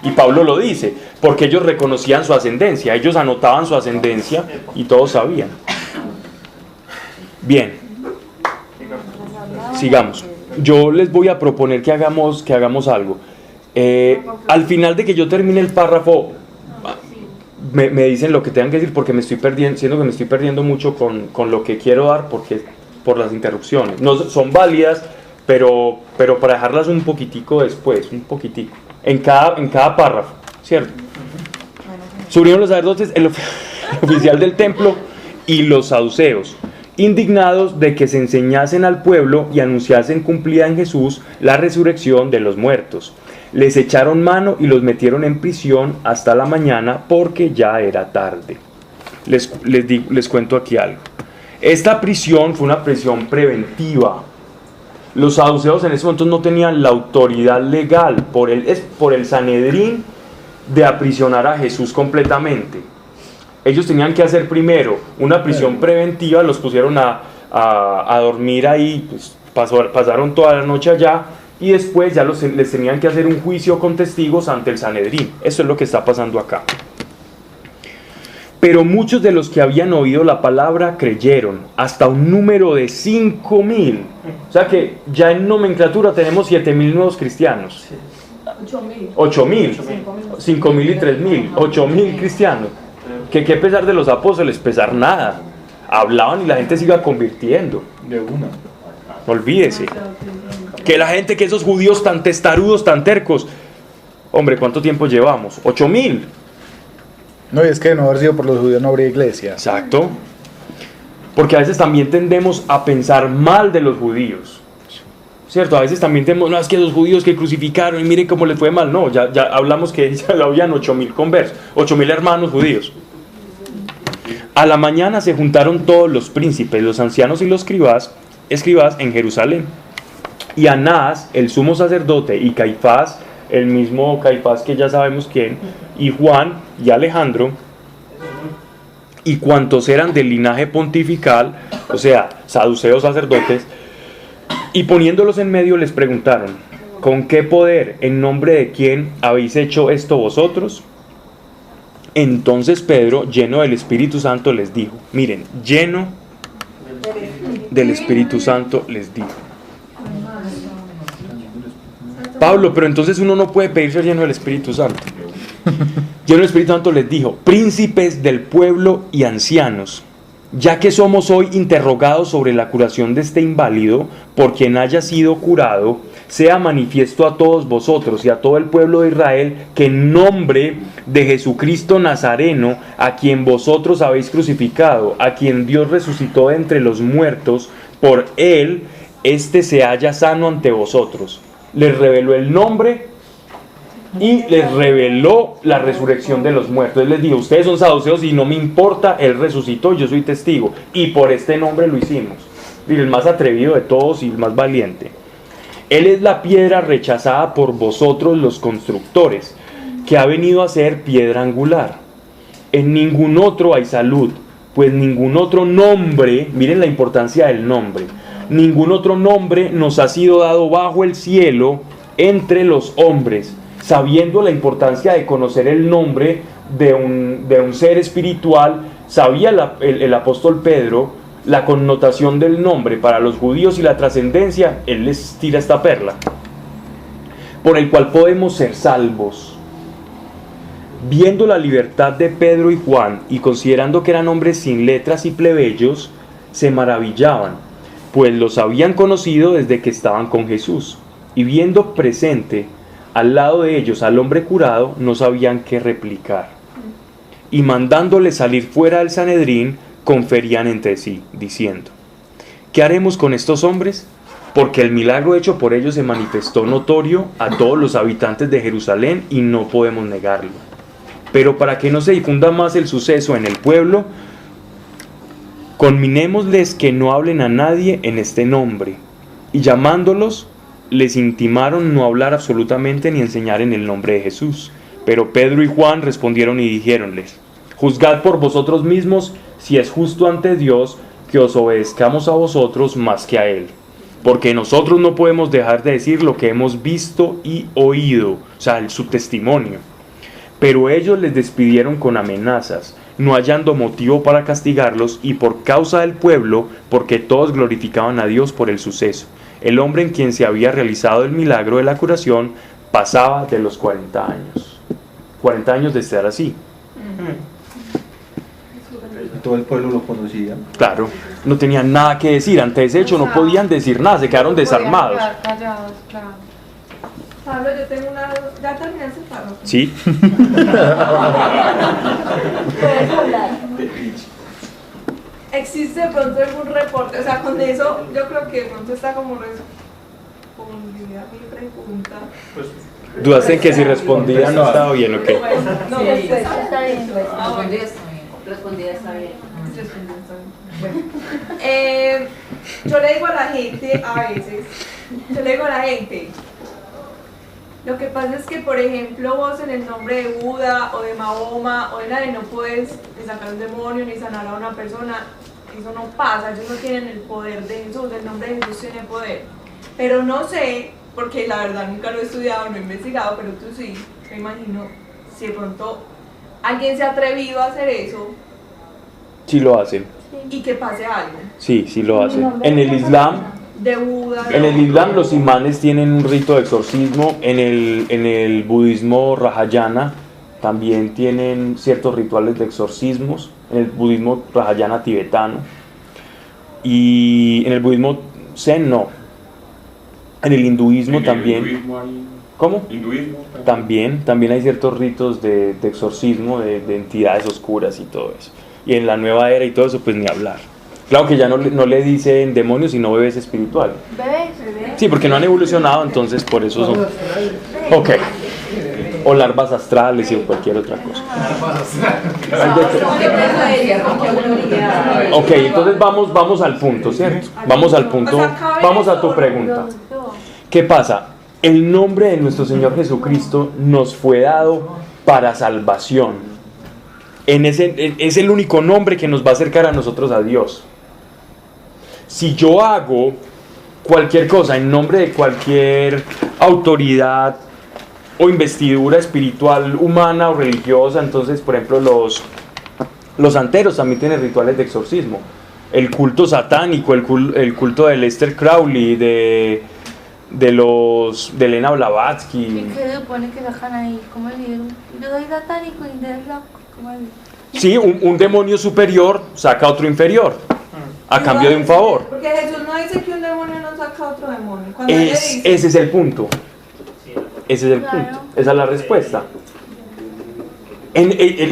Y Pablo lo dice, porque ellos reconocían su ascendencia, ellos anotaban su ascendencia y todos sabían. Bien, sigamos. Yo les voy a proponer que hagamos algo. Al final de que yo termine el párrafo, me dicen lo que tengan que decir, porque me estoy perdiendo mucho con lo que quiero dar, por las interrupciones. No son válidas, pero para dejarlas un poquitico después, un poquitico. En cada párrafo, ¿cierto? Subieron los sacerdotes, el oficial del templo y los saduceos, indignados de que se enseñasen al pueblo y anunciasen cumplida en Jesús la resurrección de los muertos. Les echaron mano y los metieron en prisión hasta la mañana porque ya era tarde. Les cuento aquí algo. Esta prisión fue una prisión preventiva. Los saduceos en ese momento no tenían la autoridad legal por el Sanedrín de aprisionar a Jesús completamente. Ellos tenían que hacer primero una prisión preventiva, los pusieron a a dormir ahí, pues pasaron toda la noche allá y después ya les tenían que hacer un juicio con testigos ante el Sanedrín. Eso es lo que está pasando acá. Pero muchos de los que habían oído la palabra creyeron, hasta un número de 5,000. O sea que ya en nomenclatura tenemos 7,000 nuevos cristianos. 8,000. 5,000 y 3,000. 8,000 cristianos. Que qué pesar de los apóstoles, pesar nada. Hablaban y la gente se iba convirtiendo. De una. No olvídese. Que la gente, que esos judíos tan testarudos, tan tercos. Hombre, ¿cuánto tiempo llevamos? 8,000. No, y es que de no haber sido por los judíos no habría iglesia. Exacto. Porque a veces también tendemos a pensar mal de los judíos. ¿Cierto? A veces también tenemos, no, es que los judíos que crucificaron y miren cómo les fue mal. No, ya hablamos que ya lo habían 8,000 conversos, 8,000 hermanos judíos. A la mañana se juntaron todos los príncipes, los ancianos y los escribas en Jerusalén. Y Anás, el sumo sacerdote, y Caifás, el mismo Caifás que ya sabemos quién, y Juan y Alejandro, y cuantos eran del linaje pontifical, o sea, saduceos sacerdotes, y poniéndolos en medio les preguntaron: ¿con qué poder, en nombre de quién habéis hecho esto vosotros? Entonces Pedro, lleno del Espíritu Santo, les dijo, miren, lleno del Espíritu Santo les dijo. Pablo, pero entonces uno no puede pedir ser lleno del Espíritu Santo. Lleno del Espíritu Santo les dijo: príncipes del pueblo y ancianos, ya que somos hoy interrogados sobre la curación de este inválido, por quien haya sido curado, sea manifiesto a todos vosotros y a todo el pueblo de Israel que en nombre de Jesucristo Nazareno, a quien vosotros habéis crucificado, a quien Dios resucitó de entre los muertos, por él, se halla sano ante vosotros. Les reveló el nombre y les reveló la resurrección de los muertos. Él les dijo: ustedes son saduceos y no me importa, él resucitó, yo soy testigo, y por este nombre lo hicimos. Y el más atrevido de todos y el más valiente. Él es la piedra rechazada por vosotros los constructores, que ha venido a ser piedra angular. En ningún otro hay salud, pues ningún otro nombre, miren la importancia del nombre, ningún otro nombre nos ha sido dado bajo el cielo entre los hombres. Sabiendo la importancia de conocer el nombre de un ser espiritual, sabía el apóstol Pedro la connotación del nombre para los judíos y la trascendencia. Él les tira esta perla: por el cual podemos ser salvos. Viendo la libertad de Pedro y Juan, y considerando que eran hombres sin letras y plebeyos, se maravillaban, pues los habían conocido desde que estaban con Jesús. Y viendo presente al lado de ellos al hombre curado, no sabían qué replicar. Y mandándole salir fuera del Sanedrín, conferían entre sí, diciendo: ¿qué haremos con estos hombres? Porque el milagro hecho por ellos se manifestó notorio a todos los habitantes de Jerusalén y no podemos negarlo. Pero para que no se difunda más el suceso en el pueblo, conminémosles que no hablen a nadie en este nombre. Y llamándolos, les intimaron no hablar absolutamente ni enseñar en el nombre de Jesús. Pero Pedro y Juan respondieron y dijéronles: juzgad por vosotros mismos si es justo ante Dios que os obedezcamos a vosotros más que a Él. Porque nosotros no podemos dejar de decir lo que hemos visto y oído, o sea, su testimonio. Pero ellos les despidieron con amenazas, no hallando motivo para castigarlos, y por causa del pueblo, porque todos glorificaban a Dios por el suceso. El hombre en quien se había realizado el milagro de la curación pasaba de los 40 años. 40 años de estar así. Todo el pueblo lo conocía. Claro, no tenían nada que decir. Ante ese hecho no podían decir nada, se quedaron desarmados. Callados, claro. Pablo, yo tengo una... ¿Ya terminaste el párrafo? ¿Sí? Puedes hablar. ¿Existe de pronto algún reporte? O sea, con eso yo creo que de pronto está como respondida mi pregunta. Pues, ¿Dudaste en que si respondía no estaba bien o qué? No, Sí, pues, está bien, pues. Respondida está bien. Bueno, yo le digo a la gente a veces, lo que pasa es que, por ejemplo, vos en el nombre de Buda o de Mahoma o de nadie no puedes ni sacar un demonio ni sanar a una persona. eso no pasa, ellos no tienen el poder de Jesús, el nombre de Jesús tiene poder. Pero no sé, porque la verdad nunca lo he estudiado, no he investigado, pero tú sí, me imagino, si de pronto alguien se ha atrevido a hacer eso. Sí lo hacen. Y que pase algo. Sí, sí lo hacen. En el Islam, De Buda. en el Islam los imanes tienen un rito de exorcismo. En el budismo Rahayana también tienen ciertos rituales de exorcismos. En el budismo Rahayana tibetano. Y en el budismo Zen no. En el hinduismo En el también. hinduismo hay- ¿Cómo? Hinduismo También hay ciertos ritos de exorcismo de entidades oscuras y todo eso. Y en la nueva era y todo eso, pues ni hablar. Claro que ya no le dicen demonios, sino bebés espirituales. Bebés. Sí, porque no han evolucionado, entonces por eso son. Ok. O larvas astrales y cualquier otra cosa. Ok, entonces vamos al punto, ¿cierto? Vamos al punto. Vamos a tu pregunta. ¿Qué pasa? El nombre de nuestro Señor Jesucristo nos fue dado para salvación. Es el único nombre que nos va a acercar a nosotros a Dios. Si yo hago cualquier cosa en nombre de cualquier autoridad o investidura espiritual, humana o religiosa, entonces, por ejemplo, los santeros también tienen rituales de exorcismo. El culto satánico, el culto de Lester Crowley, de Elena Blavatsky. ¿Y qué supone que sacan ahí? ¿Cómo le digo? Yo soy satánico y de loco. ¿Cómo le Sí, un demonio superior saca a otro inferior a cambio de un favor. Porque Jesús no dice que un demonio no saca a otro demonio. Cuando él le dice, Ese es el punto. Ese es el punto. Esa es la respuesta.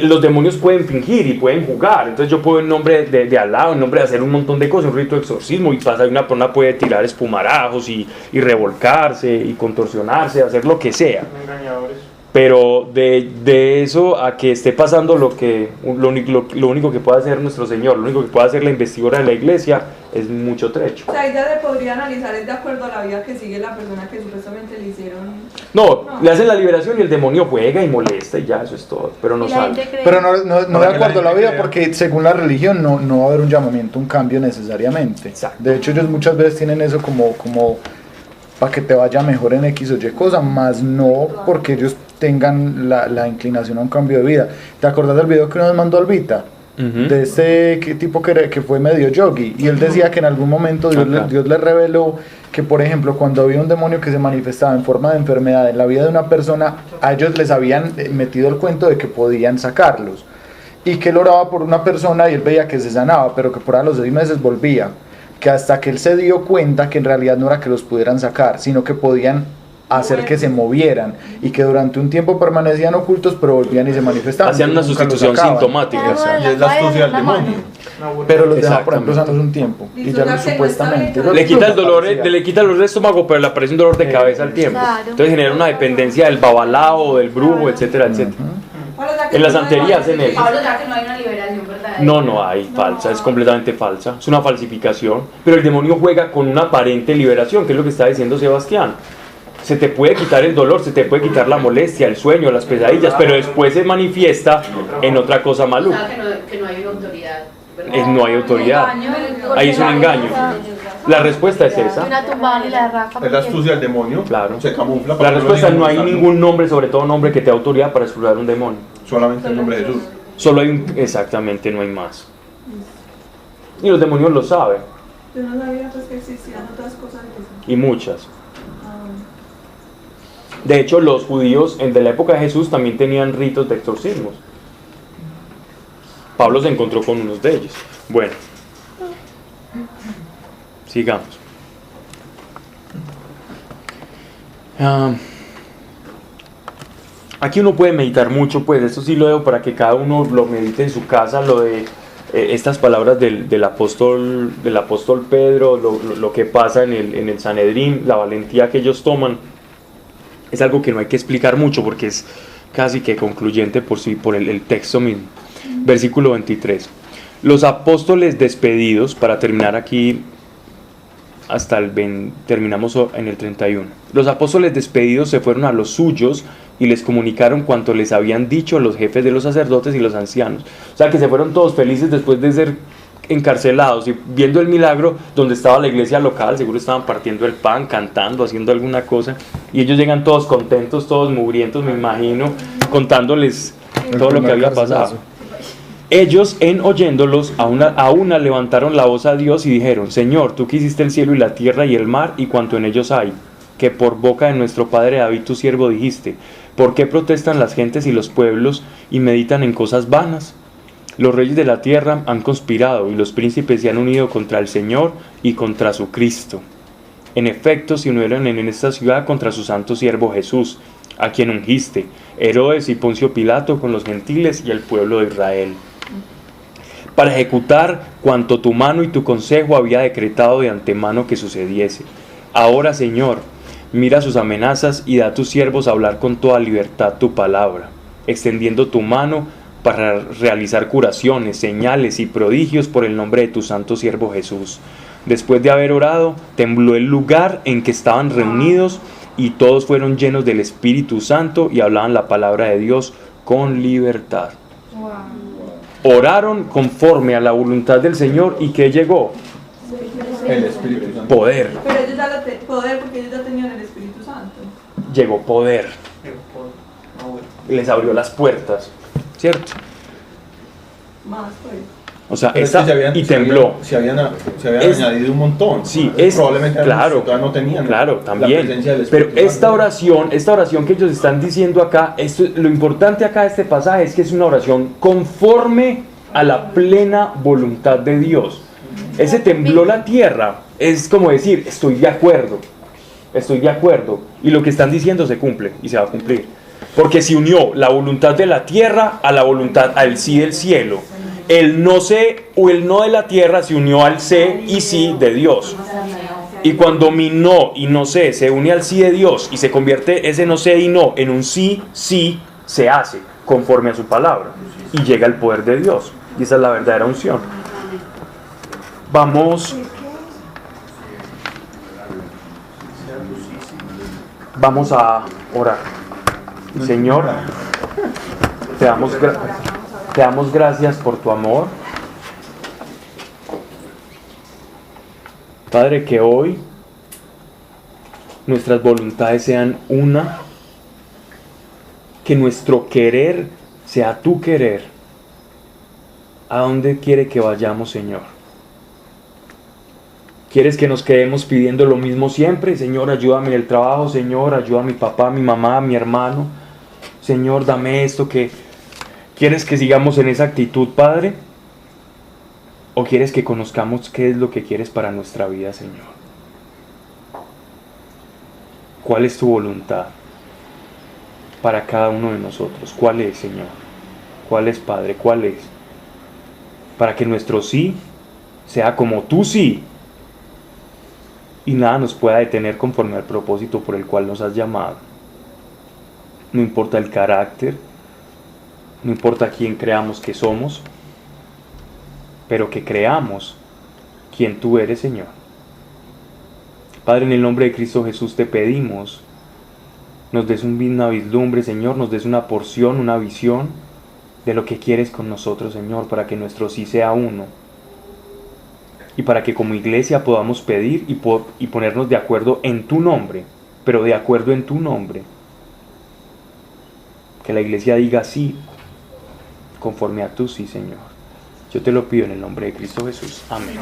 Los demonios pueden fingir y pueden jugar. Entonces yo puedo en nombre de Alá, en nombre de hacer un montón de cosas, un rito de exorcismo, y pasa una persona puede tirar espumarajos y revolcarse y contorsionarse, hacer lo que sea. Engañadores. Pero de eso a que esté pasando lo único que puede hacer nuestro Señor, lo único que puede hacer la investidura de la iglesia, es mucho trecho. o sea, ella se podría analizar es de acuerdo a la vida que sigue la persona que supuestamente le hicieron. No, le hacen la liberación y el demonio juega y molesta y ya, eso es todo, pero no sale. Pero no de acuerdo a la vida, porque según la religión no va a haber un llamamiento, un cambio necesariamente. Exacto. De hecho, ellos muchas veces tienen eso como para que te vaya mejor en X o Y cosa, más no porque ellos tengan la inclinación a un cambio de vida. ¿Te acordás del video que nos mandó Albita? De este tipo que fue medio yogi, y él decía que en algún momento Dios le reveló que, por ejemplo, cuando había un demonio que se manifestaba en forma de enfermedad en la vida de una persona, a ellos les habían metido el cuento de que podían sacarlos, y que él oraba por una persona y él veía que se sanaba, pero que por a los 6 meses volvía, que hasta que él se dio cuenta que en realidad no era que los pudieran sacar, sino que podían hacer que se movieran, y que durante un tiempo permanecían ocultos pero volvían y se manifestaban. Hacían una Nunca los sustitución sacaban. sintomática. Y es la astucia del demonio. Pero los deja, por ejemplo, sanos un tiempo, y ya no supuestamente Le quita el dolor del estómago, pero le aparece un dolor de cabeza al tiempo. Entonces genera una dependencia del babalao, del brujo, etcétera, etcétera. En la santería hacen eso. Pablo, ya que no hay una liberación verdadera. No hay, falsa, es completamente falsa, es una falsificación. Pero el demonio juega con una aparente liberación, que es lo que está diciendo Sebastián. Se te puede quitar el dolor, se te puede quitar la molestia, el sueño, las pesadillas, pero después se manifiesta en otra cosa O maluca. sea, que no hay una autoridad. ¿verdad? No hay autoridad. Ahí es un engaño. La respuesta es esa. Una tumbada y la raca. Es la astucia del demonio. Claro. Se camufla. La para que respuesta es no hay salga. ningún nombre, sobre todo nombre que te dé autoridad para explorar un demonio. Solamente el nombre de Jesús. Solo hay exactamente, no hay más. Y los demonios lo saben, Yo no sabía pues que existían otras cosas de eso. y muchas. De hecho, los judíos de la época de Jesús también tenían ritos de exorcismos. Pablo se encontró con unos de ellos. Bueno, sigamos. Aquí uno puede meditar mucho, pues esto sí lo dejo para que cada uno lo medite en su casa, lo de estas palabras del apóstol Pedro, lo que pasa en el Sanedrín, la valentía que ellos toman. Es algo que no hay que explicar mucho porque es casi que concluyente por el texto mismo. Versículo 23. Los apóstoles despedidos, para terminar aquí hasta terminamos en el 31. Los apóstoles despedidos se fueron a los suyos y les comunicaron cuanto les habían dicho los jefes de los sacerdotes y los ancianos. O sea que se fueron todos felices después de ser encarcelados y viendo el milagro donde estaba la iglesia local, seguro estaban partiendo el pan, cantando, haciendo alguna cosa, y ellos llegan todos contentos, todos mugrientos, me imagino, contándoles todo lo que había pasado. Ellos, en oyéndolos, a una levantaron la voz a Dios y dijeron: Señor, tú que hiciste el cielo y la tierra y el mar y cuanto en ellos hay, que por boca de nuestro padre David tu siervo dijiste: ¿por qué protestan las gentes y los pueblos y meditan en cosas vanas? Los reyes de la tierra han conspirado y los príncipes se han unido contra el Señor y contra su Cristo. En efecto, se unieron en esta ciudad contra su santo siervo Jesús, a quien ungiste, Herodes y Poncio Pilato con los gentiles y el pueblo de Israel, para ejecutar cuanto tu mano y tu consejo había decretado de antemano que sucediese. Ahora, Señor, mira sus amenazas y da a tus siervos a hablar con toda libertad tu palabra, extendiendo tu mano para realizar curaciones, señales y prodigios por el nombre de tu santo siervo Jesús. Después de haber orado, tembló el lugar en que estaban reunidos y todos fueron llenos del Espíritu Santo y hablaban la palabra de Dios con libertad. Oraron conforme a la voluntad del Señor. ¿Y qué llegó? El Espíritu Santo. Poder. Pero ellos ya poder, porque ellos ya tenían el Espíritu Santo. Llegó poder. Les abrió las puertas, ¿cierto? Más pues. O sea, pero esta, es que y tembló. Se habían añadido un montón. Sí, probablemente claro, no tenían también. La presencia del Espíritu Pero Santo. esta oración que ellos están diciendo acá, lo importante acá de este pasaje es que es una oración conforme a la plena voluntad de Dios. Ese tembló la tierra es como decir: estoy de acuerdo, y lo que están diciendo se cumple y se va a cumplir, porque se unió la voluntad de la tierra a la voluntad al sí del cielo. El no sé o el no de la tierra se unió al sé y sí de Dios. Y cuando mi no y no sé se une al sí de Dios y se convierte ese no sé y no en un sí, sí se hace conforme a su palabra. Y llega el poder de Dios. Y esa es la verdadera unción. Vamos a orar. Señor, te damos gracias por tu amor. Padre, que hoy nuestras voluntades sean una, que nuestro querer sea tu querer. ¿A dónde quiere que vayamos, Señor? ¿Quieres que nos quedemos pidiendo lo mismo siempre? Señor, ayúdame en el trabajo. Señor, ayuda a mi papá, a mi mamá, a mi hermano. Señor, dame esto que... ¿Quieres que sigamos en esa actitud, Padre? ¿O quieres que conozcamos qué es lo que quieres para nuestra vida, Señor? ¿Cuál es tu voluntad para cada uno de nosotros? ¿Cuál es, Señor? ¿Cuál es, Padre? ¿Cuál es? Para que nuestro sí sea como tu sí y nada nos pueda detener conforme al propósito por el cual nos has llamado. No importa el carácter, no importa quién creamos que somos, pero que creamos quién tú eres, Señor. Padre, en el nombre de Cristo Jesús te pedimos, nos des una vislumbre, Señor, nos des una porción, una visión de lo que quieres con nosotros, Señor, para que nuestro sí sea uno. Y para que como iglesia podamos pedir y ponernos de acuerdo en tu nombre, pero de acuerdo en tu nombre. Que la iglesia diga sí, conforme a tu sí, Señor. Yo te lo pido en el nombre de Cristo Jesús. Amén.